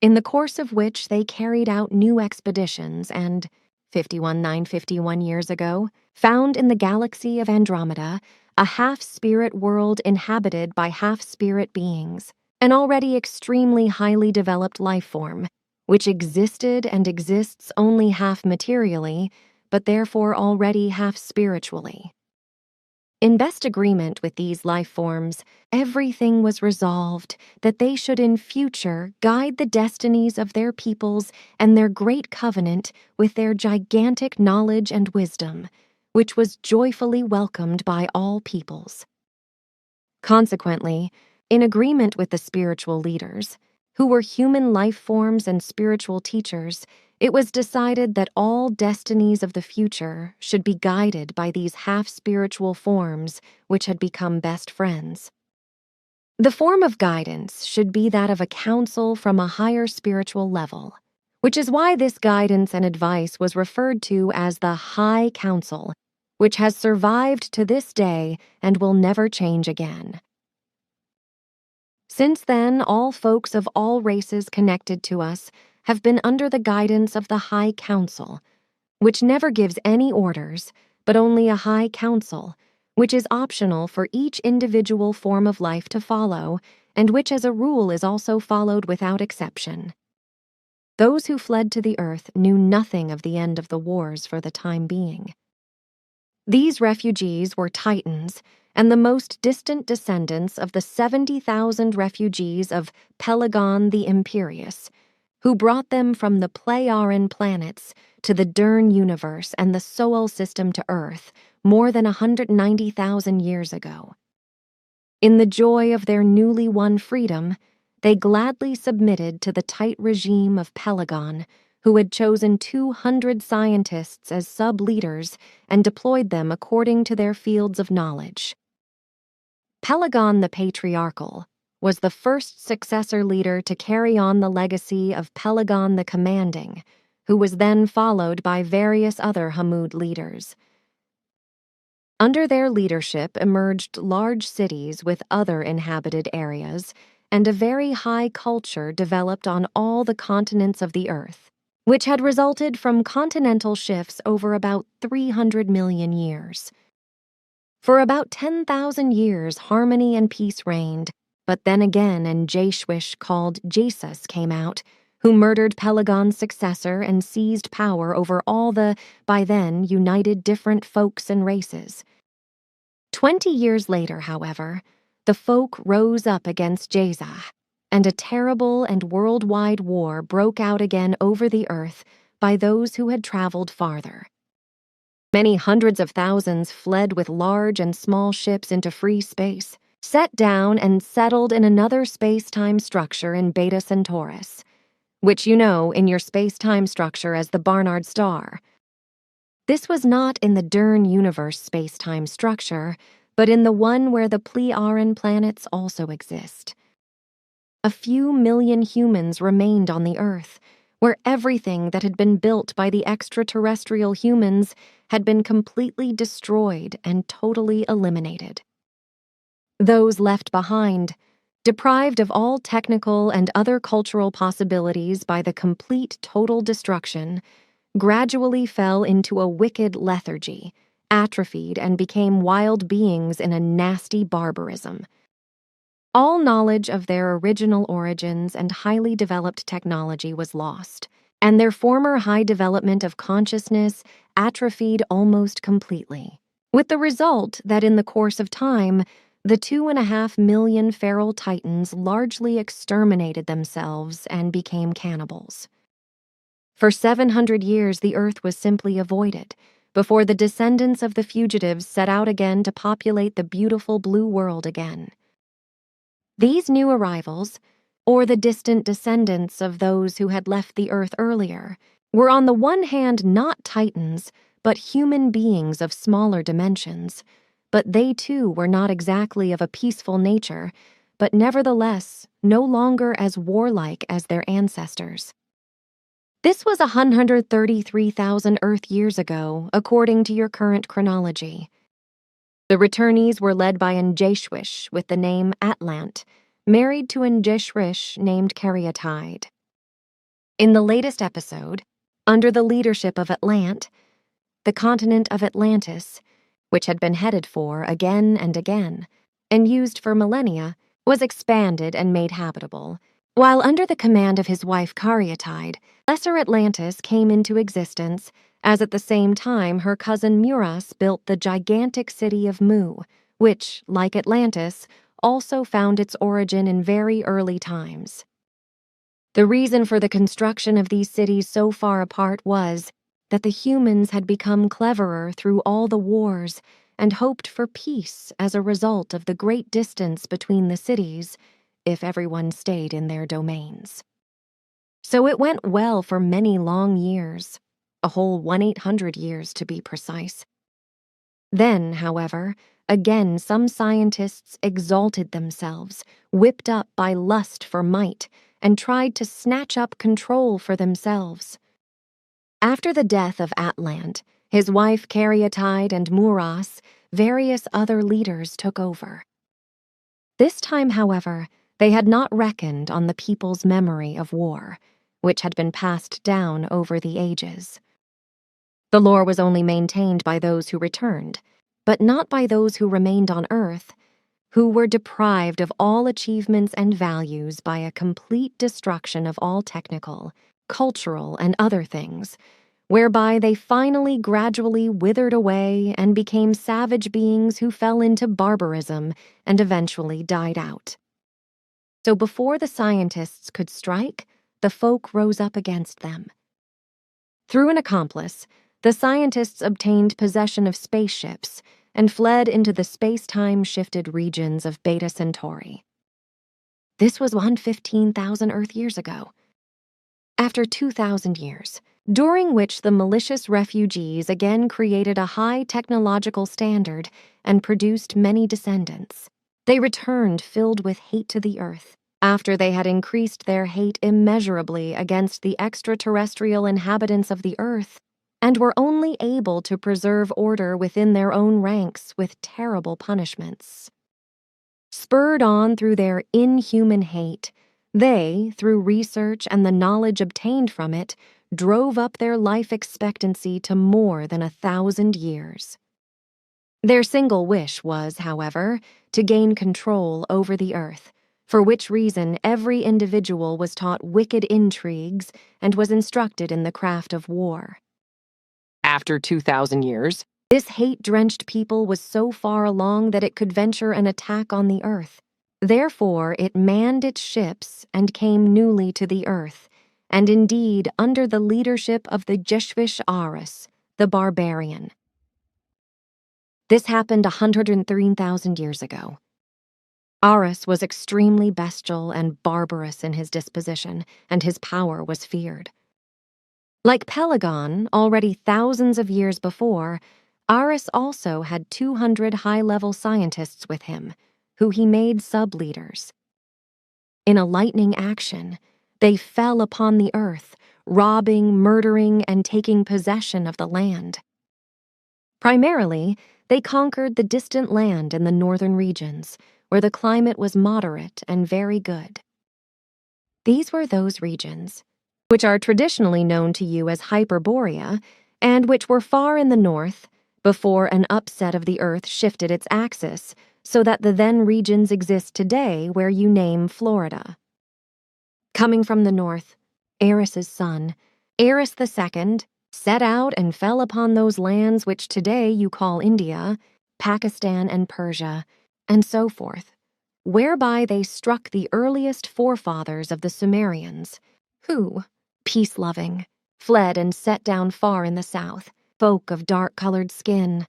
in the course of which they carried out new expeditions and, 51,951 years ago, found in the galaxy of Andromeda a half-spirit world inhabited by half-spirit beings, an already extremely highly developed life form, which existed and exists only half materially, but therefore already half spiritually. In best agreement with these life forms, everything was resolved that they should in future guide the destinies of their peoples and their great covenant with their gigantic knowledge and wisdom, which was joyfully welcomed by all peoples. Consequently, in agreement with the spiritual leaders, who were human life forms and spiritual teachers, it was decided that all destinies of the future should be guided by these half-spiritual forms which had become best friends. The form of guidance should be that of a counsel from a higher spiritual level, which is why this guidance and advice was referred to as the High Council, which has survived to this day and will never change again. Since then, all folks of all races connected to us have been under the guidance of the High Council, which never gives any orders, but only a High Council, which is optional for each individual form of life to follow, and which as a rule is also followed without exception. Those who fled to the earth knew nothing of the end of the wars for the time being. These refugees were Titans, and the most distant descendants of the 70,000 refugees of Pelagon the Imperious, who brought them from the Playaran planets to the Dern universe and the Sol system to Earth more than 190,000 years ago. In the joy of their newly won freedom, they gladly submitted to the tight regime of Pelagon, who had chosen 200 scientists as sub-leaders and deployed them according to their fields of knowledge. Pelagon the Patriarchal was the first successor leader to carry on the legacy of Pelagon the Commanding, who was then followed by various other Hammud leaders. Under their leadership emerged large cities with other inhabited areas, and a very high culture developed on all the continents of the earth, which had resulted from continental shifts over about 300 million years. For about 10,000 years, harmony and peace reigned, but then again an Jashwish called Jesus came out, who murdered Pelagon's successor and seized power over all the, by then, united different folks and races. 20 years later, however, the folk rose up against Giza, and a terrible and worldwide war broke out again over the earth by those who had traveled farther. Many hundreds of thousands fled with large and small ships into free space, set down and settled in another space-time structure in Beta Centaurus, which you know in your space-time structure as the Barnard star. This was not in the Dern universe space-time structure, but in the one where the Pleiaran planets also exist. A few million humans remained on the Earth, where everything that had been built by the extraterrestrial humans had been completely destroyed and totally eliminated. Those left behind, deprived of all technical and other cultural possibilities by the complete total destruction, gradually fell into a wicked lethargy, atrophied, and became wild beings in a nasty barbarism. All knowledge of their original origins and highly developed technology was lost, and their former high development of consciousness atrophied almost completely, with the result that in the course of time, the 2.5 million feral titans largely exterminated themselves and became cannibals. For 700 years, the Earth was simply avoided, before the descendants of the fugitives set out again to populate the beautiful blue world again. These new arrivals, or the distant descendants of those who had left the Earth earlier, were on the one hand not titans, but human beings of smaller dimensions, but they too were not exactly of a peaceful nature, but nevertheless no longer as warlike as their ancestors. This was 133,000 Earth years ago, according to your current chronology. The returnees were led by an Jashwish with the name Atlant, married to an Jashwish named Caryatide. In the latest episode, under the leadership of Atlant, the continent of Atlantis, which had been headed for again and again, and used for millennia, was expanded and made habitable, while under the command of his wife Caryatide, Lesser Atlantis came into existence, as at the same time her cousin Muras built the gigantic city of Mu, which, like Atlantis, also found its origin in very early times. The reason for the construction of these cities so far apart was that the humans had become cleverer through all the wars and hoped for peace as a result of the great distance between the cities, if everyone stayed in their domains. So it went well for many long years, a whole 1,800 years to be precise. Then, however, again some scientists exalted themselves, whipped up by lust for might, and tried to snatch up control for themselves. After the death of Atlant, his wife Caryatide and Muras, various other leaders took over. This time, however, they had not reckoned on the people's memory of war, which had been passed down over the ages. The lore was only maintained by those who returned, but not by those who remained on Earth, who were deprived of all achievements and values by a complete destruction of all technical, cultural, and other things, whereby they finally gradually withered away and became savage beings who fell into barbarism and eventually died out. So before the scientists could strike, the folk rose up against them. Through an accomplice, the scientists obtained possession of spaceships and fled into the space-time shifted regions of Beta Centauri. This was 115,000 Earth years ago. After 2,000 years, during which the malicious refugees again created a high technological standard and produced many descendants, they returned filled with hate to the Earth, after they had increased their hate immeasurably against the extraterrestrial inhabitants of the Earth, and were only able to preserve order within their own ranks with terrible punishments. Spurred on through their inhuman hate, they, through research and the knowledge obtained from it, drove up their life expectancy to more than 1,000 years. Their single wish was, however, to gain control over the Earth, for which reason every individual was taught wicked intrigues and was instructed in the craft of war. After 2,000 years, this hate-drenched people was so far along that it could venture an attack on the Earth. Therefore, it manned its ships and came newly to the Earth, and indeed under the leadership of the Jeshvish Aris, the barbarian. This happened 103,000 years ago. Aris was extremely bestial and barbarous in his disposition, and his power was feared. Like Pelagon, already thousands of years before, Aris also had 200 high-level scientists with him, who he made sub-leaders. In a lightning action, they fell upon the Earth, robbing, murdering, and taking possession of the land. Primarily, they conquered the distant land in the northern regions, where the climate was moderate and very good. These were those regions, which are traditionally known to you as Hyperborea, and which were far in the north, before an upset of the Earth shifted its axis, so that the then regions exist today where you name Florida. Coming from the north, Eris's son, Eris II, set out and fell upon those lands which today you call India, Pakistan and Persia, and so forth, whereby they struck the earliest forefathers of the Sumerians, who, peace-loving, fled and set down far in the south, folk of dark-colored skin,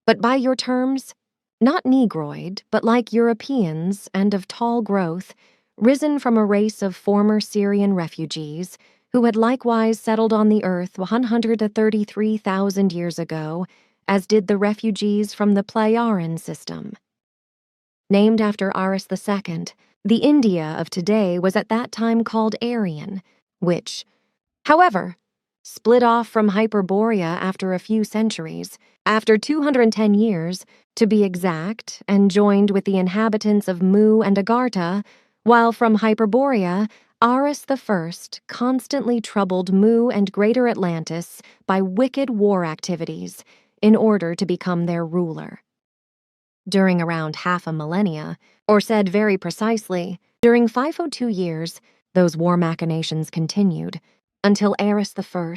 but by your terms, not Negroid, but like Europeans and of tall growth, risen from a race of former Syrian refugees, who had likewise settled on the earth 133,000 years ago, as did the refugees from the Pleiadian system. Named after Aris II, the India of today was at that time called Aryan, which, however, split off from Hyperborea after a few centuries, after 210 years, to be exact, and joined with the inhabitants of Mu and Agartha, while from Hyperborea, Aris I constantly troubled Mu and Greater Atlantis by wicked war activities in order to become their ruler. During around half a millennia, or said very precisely, during 502 years, those war machinations continued, until Aris I,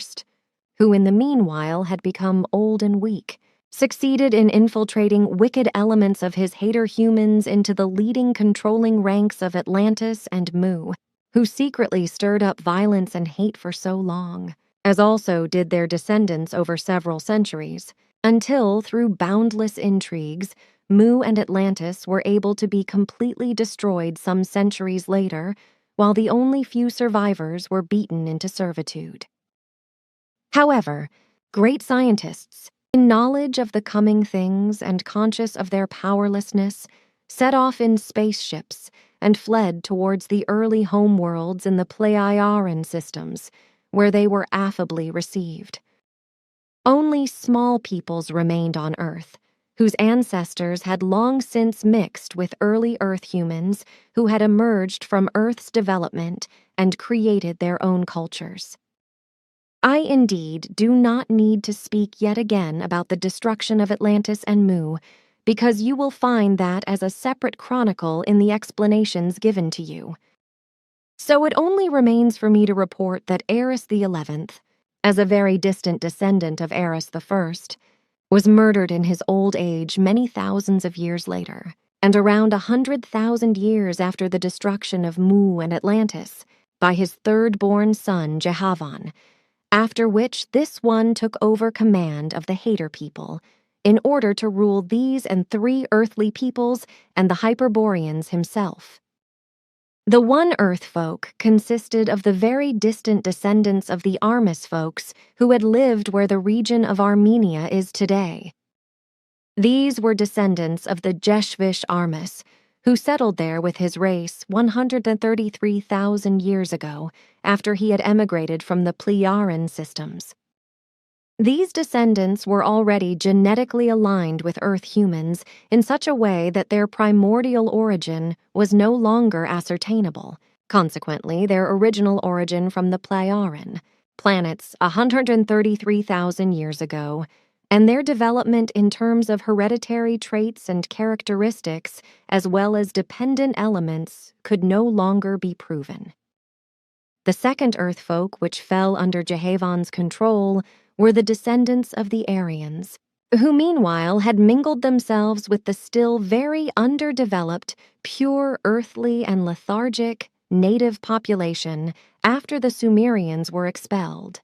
who in the meanwhile had become old and weak, succeeded in infiltrating wicked elements of his hater humans into the leading controlling ranks of Atlantis and Mu, who secretly stirred up violence and hate for so long, as also did their descendants over several centuries, until, through boundless intrigues, Mu and Atlantis were able to be completely destroyed some centuries later, while the only few survivors were beaten into servitude. However, great scientists, in knowledge of the coming things and conscious of their powerlessness, set off in spaceships and fled towards the early homeworlds in the Pleiadian systems, where they were affably received. Only small peoples remained on Earth, whose ancestors had long since mixed with early Earth humans who had emerged from Earth's development and created their own cultures. I indeed do not need to speak yet again about the destruction of Atlantis and Mu, because you will find that as a separate chronicle in the explanations given to you. So it only remains for me to report that Eris XI, as a very distant descendant of Eris I, was murdered in his old age many thousands of years later, and around 100,000 years after the destruction of Mu and Atlantis, by his third-born son Jehavan, after which this one took over command of the Hater people, in order to rule these and 3 earthly peoples and the Hyperboreans himself. The one Earth folk consisted of the very distant descendants of the Armis folks who had lived where the region of Armenia is today. These were descendants of the Jeshvish Armis, who settled there with his race 133,000 years ago after he had emigrated from the Pleiadian systems. These descendants were already genetically aligned with Earth humans in such a way that their primordial origin was no longer ascertainable. Consequently, their original origin from the Pleiadian, planets 133,000 years ago, and their development in terms of hereditary traits and characteristics, as well as dependent elements, could no longer be proven. The second Earth folk which fell under Jehavon's control were the descendants of the Aryans, who meanwhile had mingled themselves with the still very underdeveloped, pure earthly and lethargic native population after the Sumerians were expelled.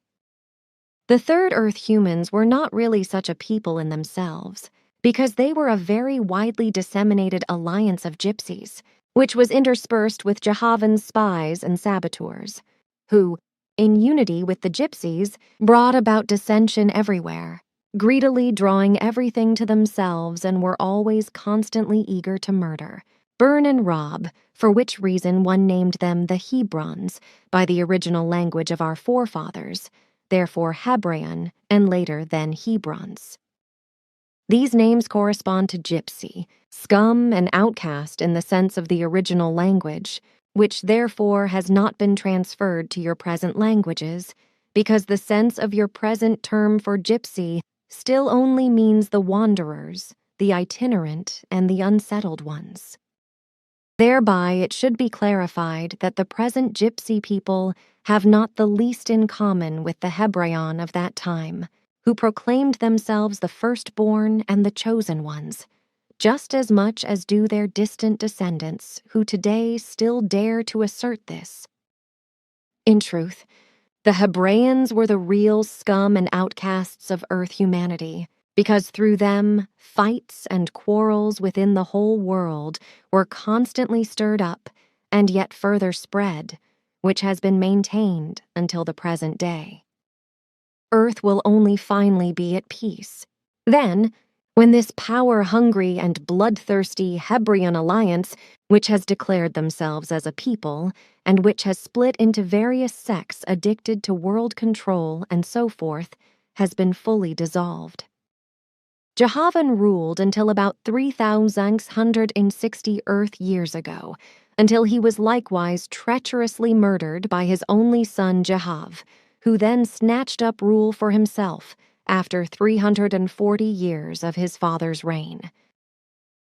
The third Earth humans were not really such a people in themselves, because they were a very widely disseminated alliance of gypsies, which was interspersed with Jehavon's spies and saboteurs, who, in unity with the gypsies, brought about dissension everywhere, greedily drawing everything to themselves, and were always constantly eager to murder, burn and rob, for which reason one named them the Hebrons by the original language of our forefathers, therefore Hebraean, and later then Hebrons. These names correspond to gypsy, scum and outcast in the sense of the original language, which therefore has not been transferred to your present languages, because the sense of your present term for gypsy still only means the wanderers, the itinerant, and the unsettled ones. Thereby it should be clarified that the present gypsy people have not the least in common with the Hebraeon of that time, who proclaimed themselves the firstborn and the chosen ones, just as much as do their distant descendants, who today still dare to assert this. In truth, the Hebraeans were the real scum and outcasts of Earth humanity, because through them, fights and quarrels within the whole world were constantly stirred up and yet further spread, which has been maintained until the present day. Earth will only finally be at peace. Then, when this power-hungry and bloodthirsty Hebraean alliance, which has declared themselves as a people, and which has split into various sects addicted to world control and so forth, has been fully dissolved. Jehavon ruled until about 3,660 Earth years ago, until he was likewise treacherously murdered by his only son Jehav, who then snatched up rule for himself after 340 years of his father's reign.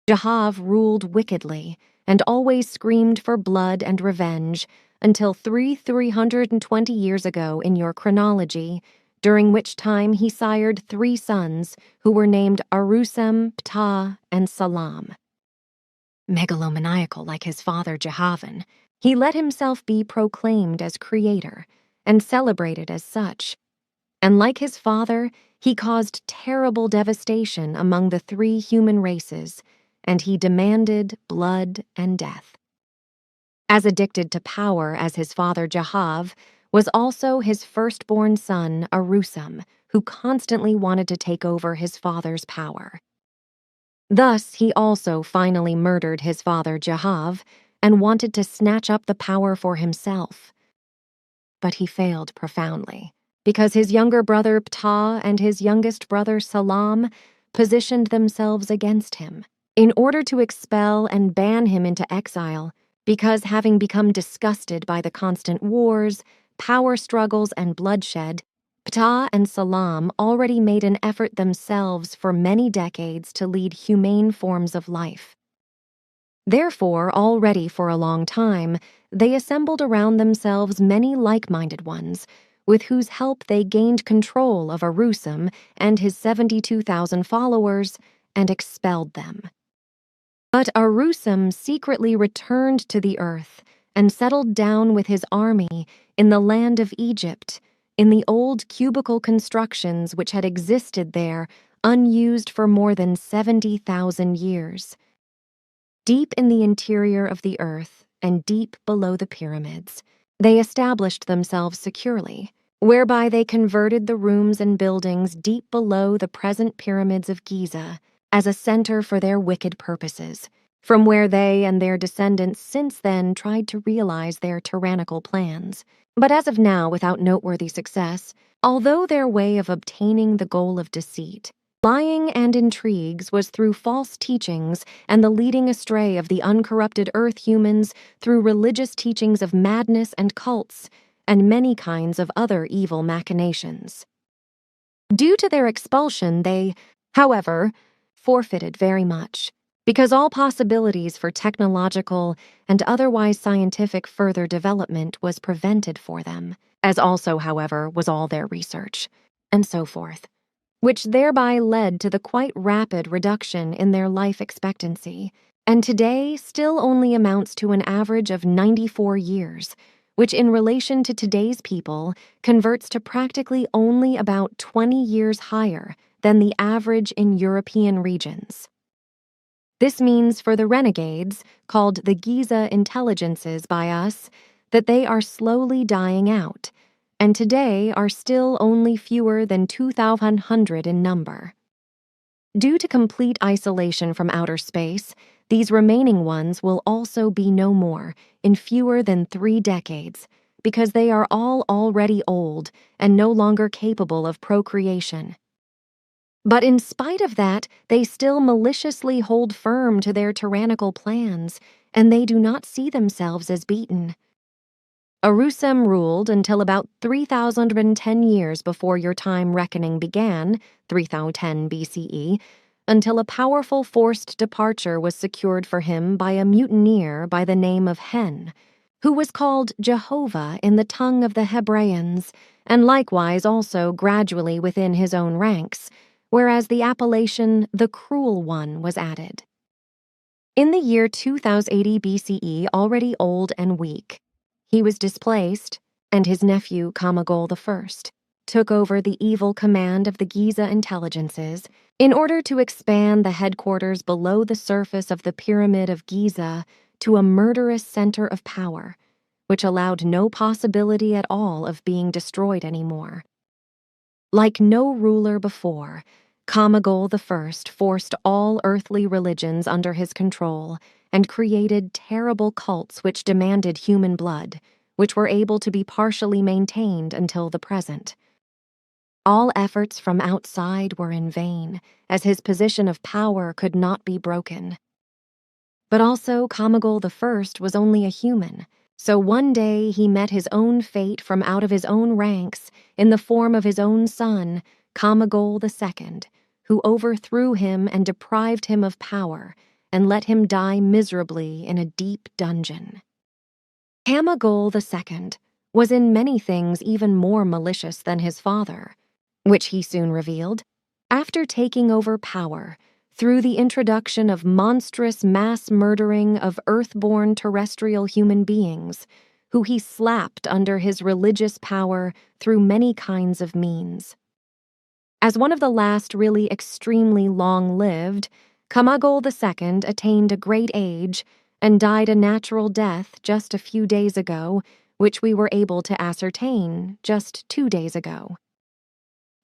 Jehav ruled wickedly and always screamed for blood and revenge until 320 years ago in your chronology, during which time he sired 3 sons who were named Arusem, Ptah, and Salam. Megalomaniacal like his father Jehavon, he let himself be proclaimed as creator and celebrated as such, and like his father, he caused terrible devastation among the 3 human races, and he demanded blood and death. As addicted to power as his father Jehav was also his firstborn son Arusem, who constantly wanted to take over his father's power. Thus he also finally murdered his father Jehav and wanted to snatch up the power for himself. But he failed profoundly, because his younger brother Ptah and his youngest brother Salam positioned themselves against him in order to expel and ban him into exile, because having become disgusted by the constant wars, power struggles, and bloodshed, Ptah and Salam already made an effort themselves for many decades to lead humane forms of life. Therefore, already for a long time, they assembled around themselves many like-minded ones, with whose help they gained control of Arusem and his 72,000 followers and expelled them. But Arusem secretly returned to the earth and settled down with his army in the land of Egypt, in the old cubicle constructions which had existed there unused for more than 70,000 years. Deep in the interior of the earth and deep below the pyramids, they established themselves securely, whereby they converted the rooms and buildings deep below the present pyramids of Giza as a center for their wicked purposes, from where they and their descendants since then tried to realize their tyrannical plans, but as of now without noteworthy success, although their way of obtaining the goal of deceit, lying, and intrigues was through false teachings and the leading astray of the uncorrupted earth humans through religious teachings of madness and cults, and many kinds of other evil machinations. Due to their expulsion, they, however, forfeited very much, because all possibilities for technological and otherwise scientific further development was prevented for them, as also, however, was all their research, and so forth, which thereby led to the quite rapid reduction in their life expectancy, and today still only amounts to an average of 94 years, which in relation to today's people converts to practically only about 20 years higher than the average in European regions. This means for the renegades, called the Giza intelligences by us, that they are slowly dying out, and today are still only fewer than 2,100 in number. Due to complete isolation from outer space, these remaining ones will also be no more in fewer than 3 decades, because they are all already old and no longer capable of procreation. But in spite of that, they still maliciously hold firm to their tyrannical plans, and they do not see themselves as beaten. Arusem ruled until about 3,010 years before your time reckoning began, 3010 BCE, until a powerful forced departure was secured for him by a mutineer by the name of Hen, who was called Jehovah in the tongue of the Hebraeans, and likewise also gradually within his own ranks, whereas the appellation the Cruel One was added. In the year 2080 BCE, already old and weak, he was displaced, and his nephew Kamagol I took over the evil command of the Giza intelligences in order to expand the headquarters below the surface of the Pyramid of Giza to a murderous center of power, which allowed no possibility at all of being destroyed anymore. Like no ruler before, Kamagol I forced all earthly religions under his control and created terrible cults which demanded human blood, which were able to be partially maintained until the present. All efforts from outside were in vain, as his position of power could not be broken. But also Kamagol I was only a human, so one day he met his own fate from out of his own ranks in the form of his own son, Kamagol II, who overthrew him and deprived him of power and let him die miserably in a deep dungeon. Kamagol II was in many things even more malicious than his father, which he soon revealed, after taking over power through the introduction of monstrous mass murdering of earth-born terrestrial human beings, who he slapped under his religious power through many kinds of means. As one of the last really extremely long-lived, Kamagol II attained a great age and died a natural death just a few days ago, which we were able to ascertain just 2 days ago.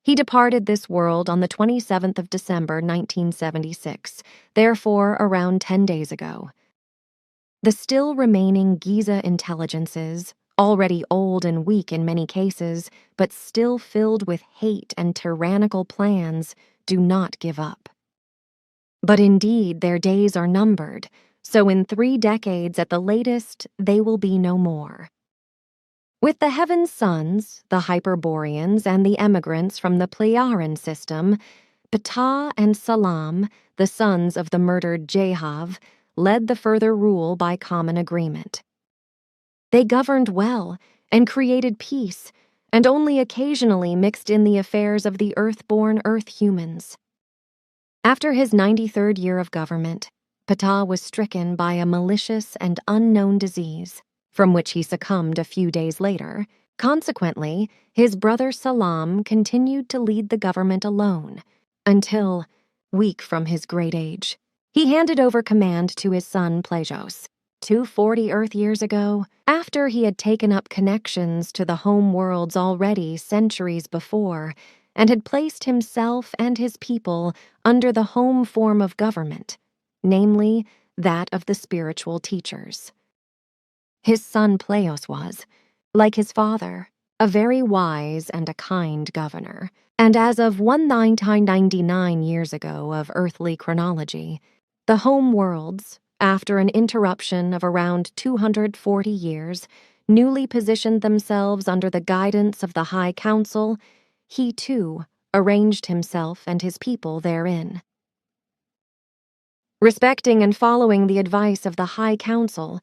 He departed this world on the 27th of December, 1976, therefore around 10 days ago. The still remaining Giza intelligences, already old and weak in many cases, but still filled with hate and tyrannical plans, do not give up. But indeed, their days are numbered, so in 3 decades at the latest, they will be no more. With the heaven sons, the Hyperboreans, and the emigrants from the Pleiadian system, Ptah and Salam, the sons of the murdered Jehav, led the further rule by common agreement. They governed well and created peace, and only occasionally mixed in the affairs of the earth-born earth-humans. After his 93rd year of government, Ptah was stricken by a malicious and unknown disease, from which he succumbed a few days later. Consequently, his brother Salam continued to lead the government alone, until, weak from his great age, he handed over command to his son Plejos, 240 Earth years ago, after he had taken up connections to the home worlds already centuries before, and had placed himself and his people under the home form of government, namely, that of the spiritual teachers. His son Pleos was, like his father, a very wise and a kind governor, and as of 1999 years ago of earthly chronology, the home worlds, after an interruption of around 240 years, newly positioned themselves under the guidance of the High Council. He, too, arranged himself and his people therein. Respecting and following the advice of the High Council,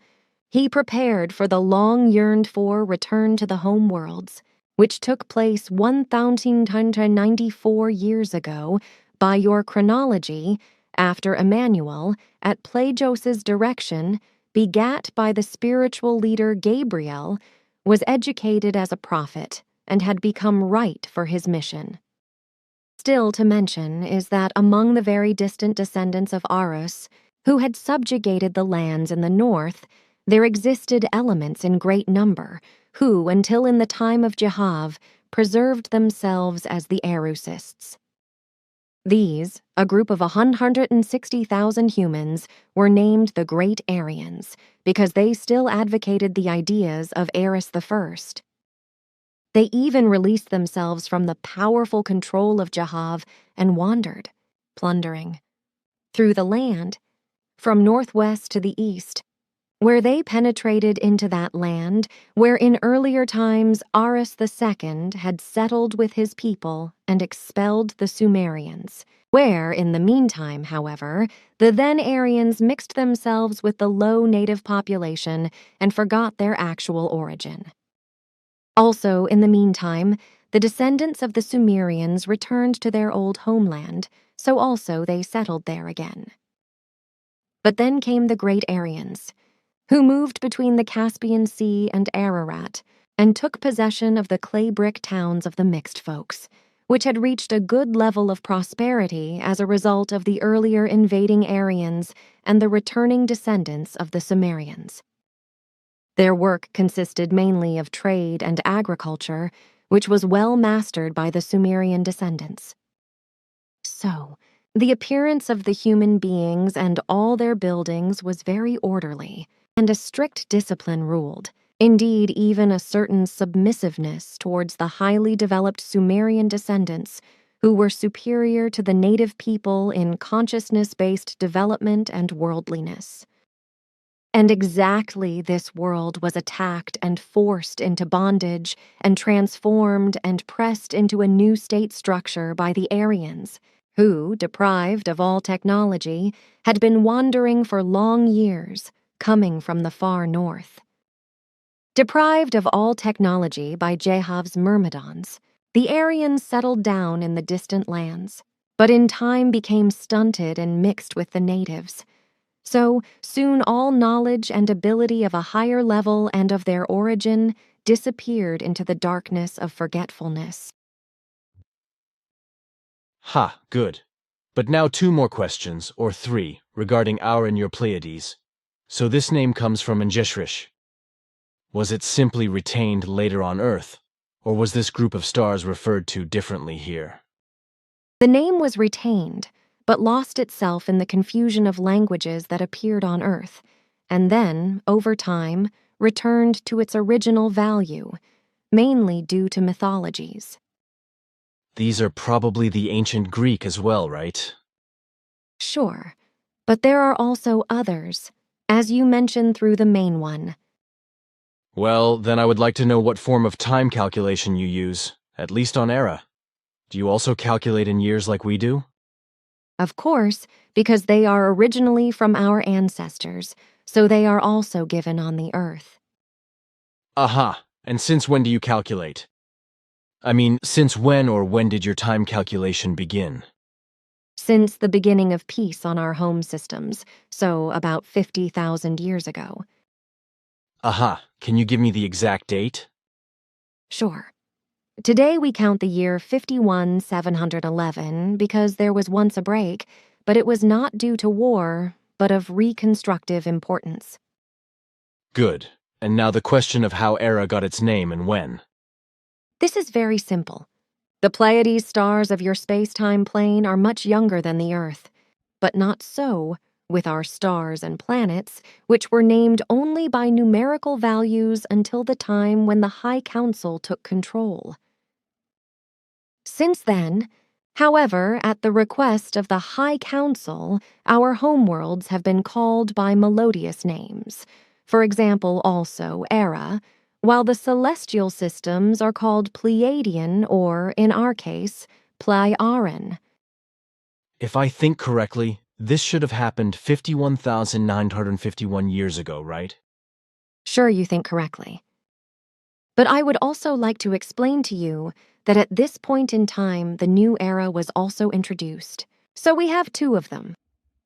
he prepared for the long-yearned-for return to the homeworlds, which took place 1,994 years ago by your chronology, after Emmanuel, at Plagos's direction, begat by the spiritual leader Gabriel, was educated as a prophet and had become right for his mission. Still to mention is that among the very distant descendants of Arus, who had subjugated the lands in the north, there existed elements in great number, who, until in the time of Jehav, preserved themselves as the Erusists. These, a group of 160,000 humans, were named the Great Aryans, because they still advocated the ideas of Eris I. They even released themselves from the powerful control of Jehav and wandered, plundering, through the land, from northwest to the east, where they penetrated into that land where in earlier times Arus II had settled with his people and expelled the Sumerians, where, in the meantime, however, the then Aryans mixed themselves with the low native population and forgot their actual origin. Also, in the meantime, the descendants of the Sumerians returned to their old homeland, so also they settled there again. But then came the Great Aryans, who moved between the Caspian Sea and Ararat and took possession of the clay-brick towns of the mixed folks, which had reached a good level of prosperity as a result of the earlier invading Aryans and the returning descendants of the Sumerians. Their work consisted mainly of trade and agriculture, which was well mastered by the Sumerian descendants. So, the appearance of the human beings and all their buildings was very orderly, and a strict discipline ruled. Indeed, even a certain submissiveness towards the highly developed Sumerian descendants, who were superior to the native people in consciousness-based development and worldliness. And exactly this world was attacked and forced into bondage and transformed and pressed into a new state structure by the Aryans, who, deprived of all technology, had been wandering for long years, coming from the far north. Deprived of all technology by Jehav's Myrmidons, the Aryans settled down in the distant lands, but in time became stunted and mixed with the natives. So soon all knowledge and ability of a higher level and of their origin disappeared into the darkness of forgetfulness. Ha, good. But now 2 more questions, or 3, regarding our and your Pleiades. So this name comes from Anjeshrish. Was it simply retained later on Earth, or was this group of stars referred to differently here? The name was retained, but lost itself in the confusion of languages that appeared on Earth, and then, over time, returned to its original value, mainly due to mythologies. These are probably the ancient Greek as well, right? Sure, but there are also others, as you mentioned through the main one. Well, then I would like to know what form of time calculation you use, at least on Era. Do you also calculate in years like we do? Of course, because they are originally from our ancestors, so they are also given on the Earth. Aha, and since when do you calculate? I mean, since when or when did your time calculation begin? Since the beginning of peace on our home systems, so about 50,000 years ago. Aha, can you give me the exact date? Sure. Today we count the year 51,711 because there was once a break, but it was not due to war, but of reconstructive importance. Good. And now the question of how Era got its name and when. This is very simple. The Pleiades stars of your space-time plane are much younger than the Earth, but not so with our stars and planets, which were named only by numerical values until the time when the High Council took control. Since then, however, at the request of the High Council, our homeworlds have been called by melodious names, for example also Era, while the celestial systems are called Pleiadian or, in our case, Pleiaren. If I think correctly, this should have happened 51,951 years ago, right? Sure, you think correctly. But I would also like to explain to you that at this point in time, the new era was also introduced. So we have two of them.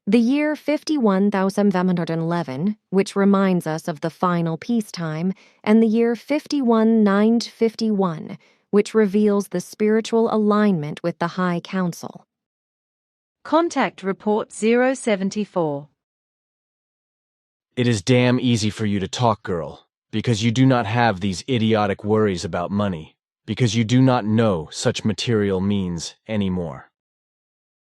The year 51,511, which reminds us of the final peacetime, and the year 51,951, which reveals the spiritual alignment with the High Council. Contact Report 074. It is damn easy for you to talk, girl, because you do not have these idiotic worries about money, because you do not know such material means anymore.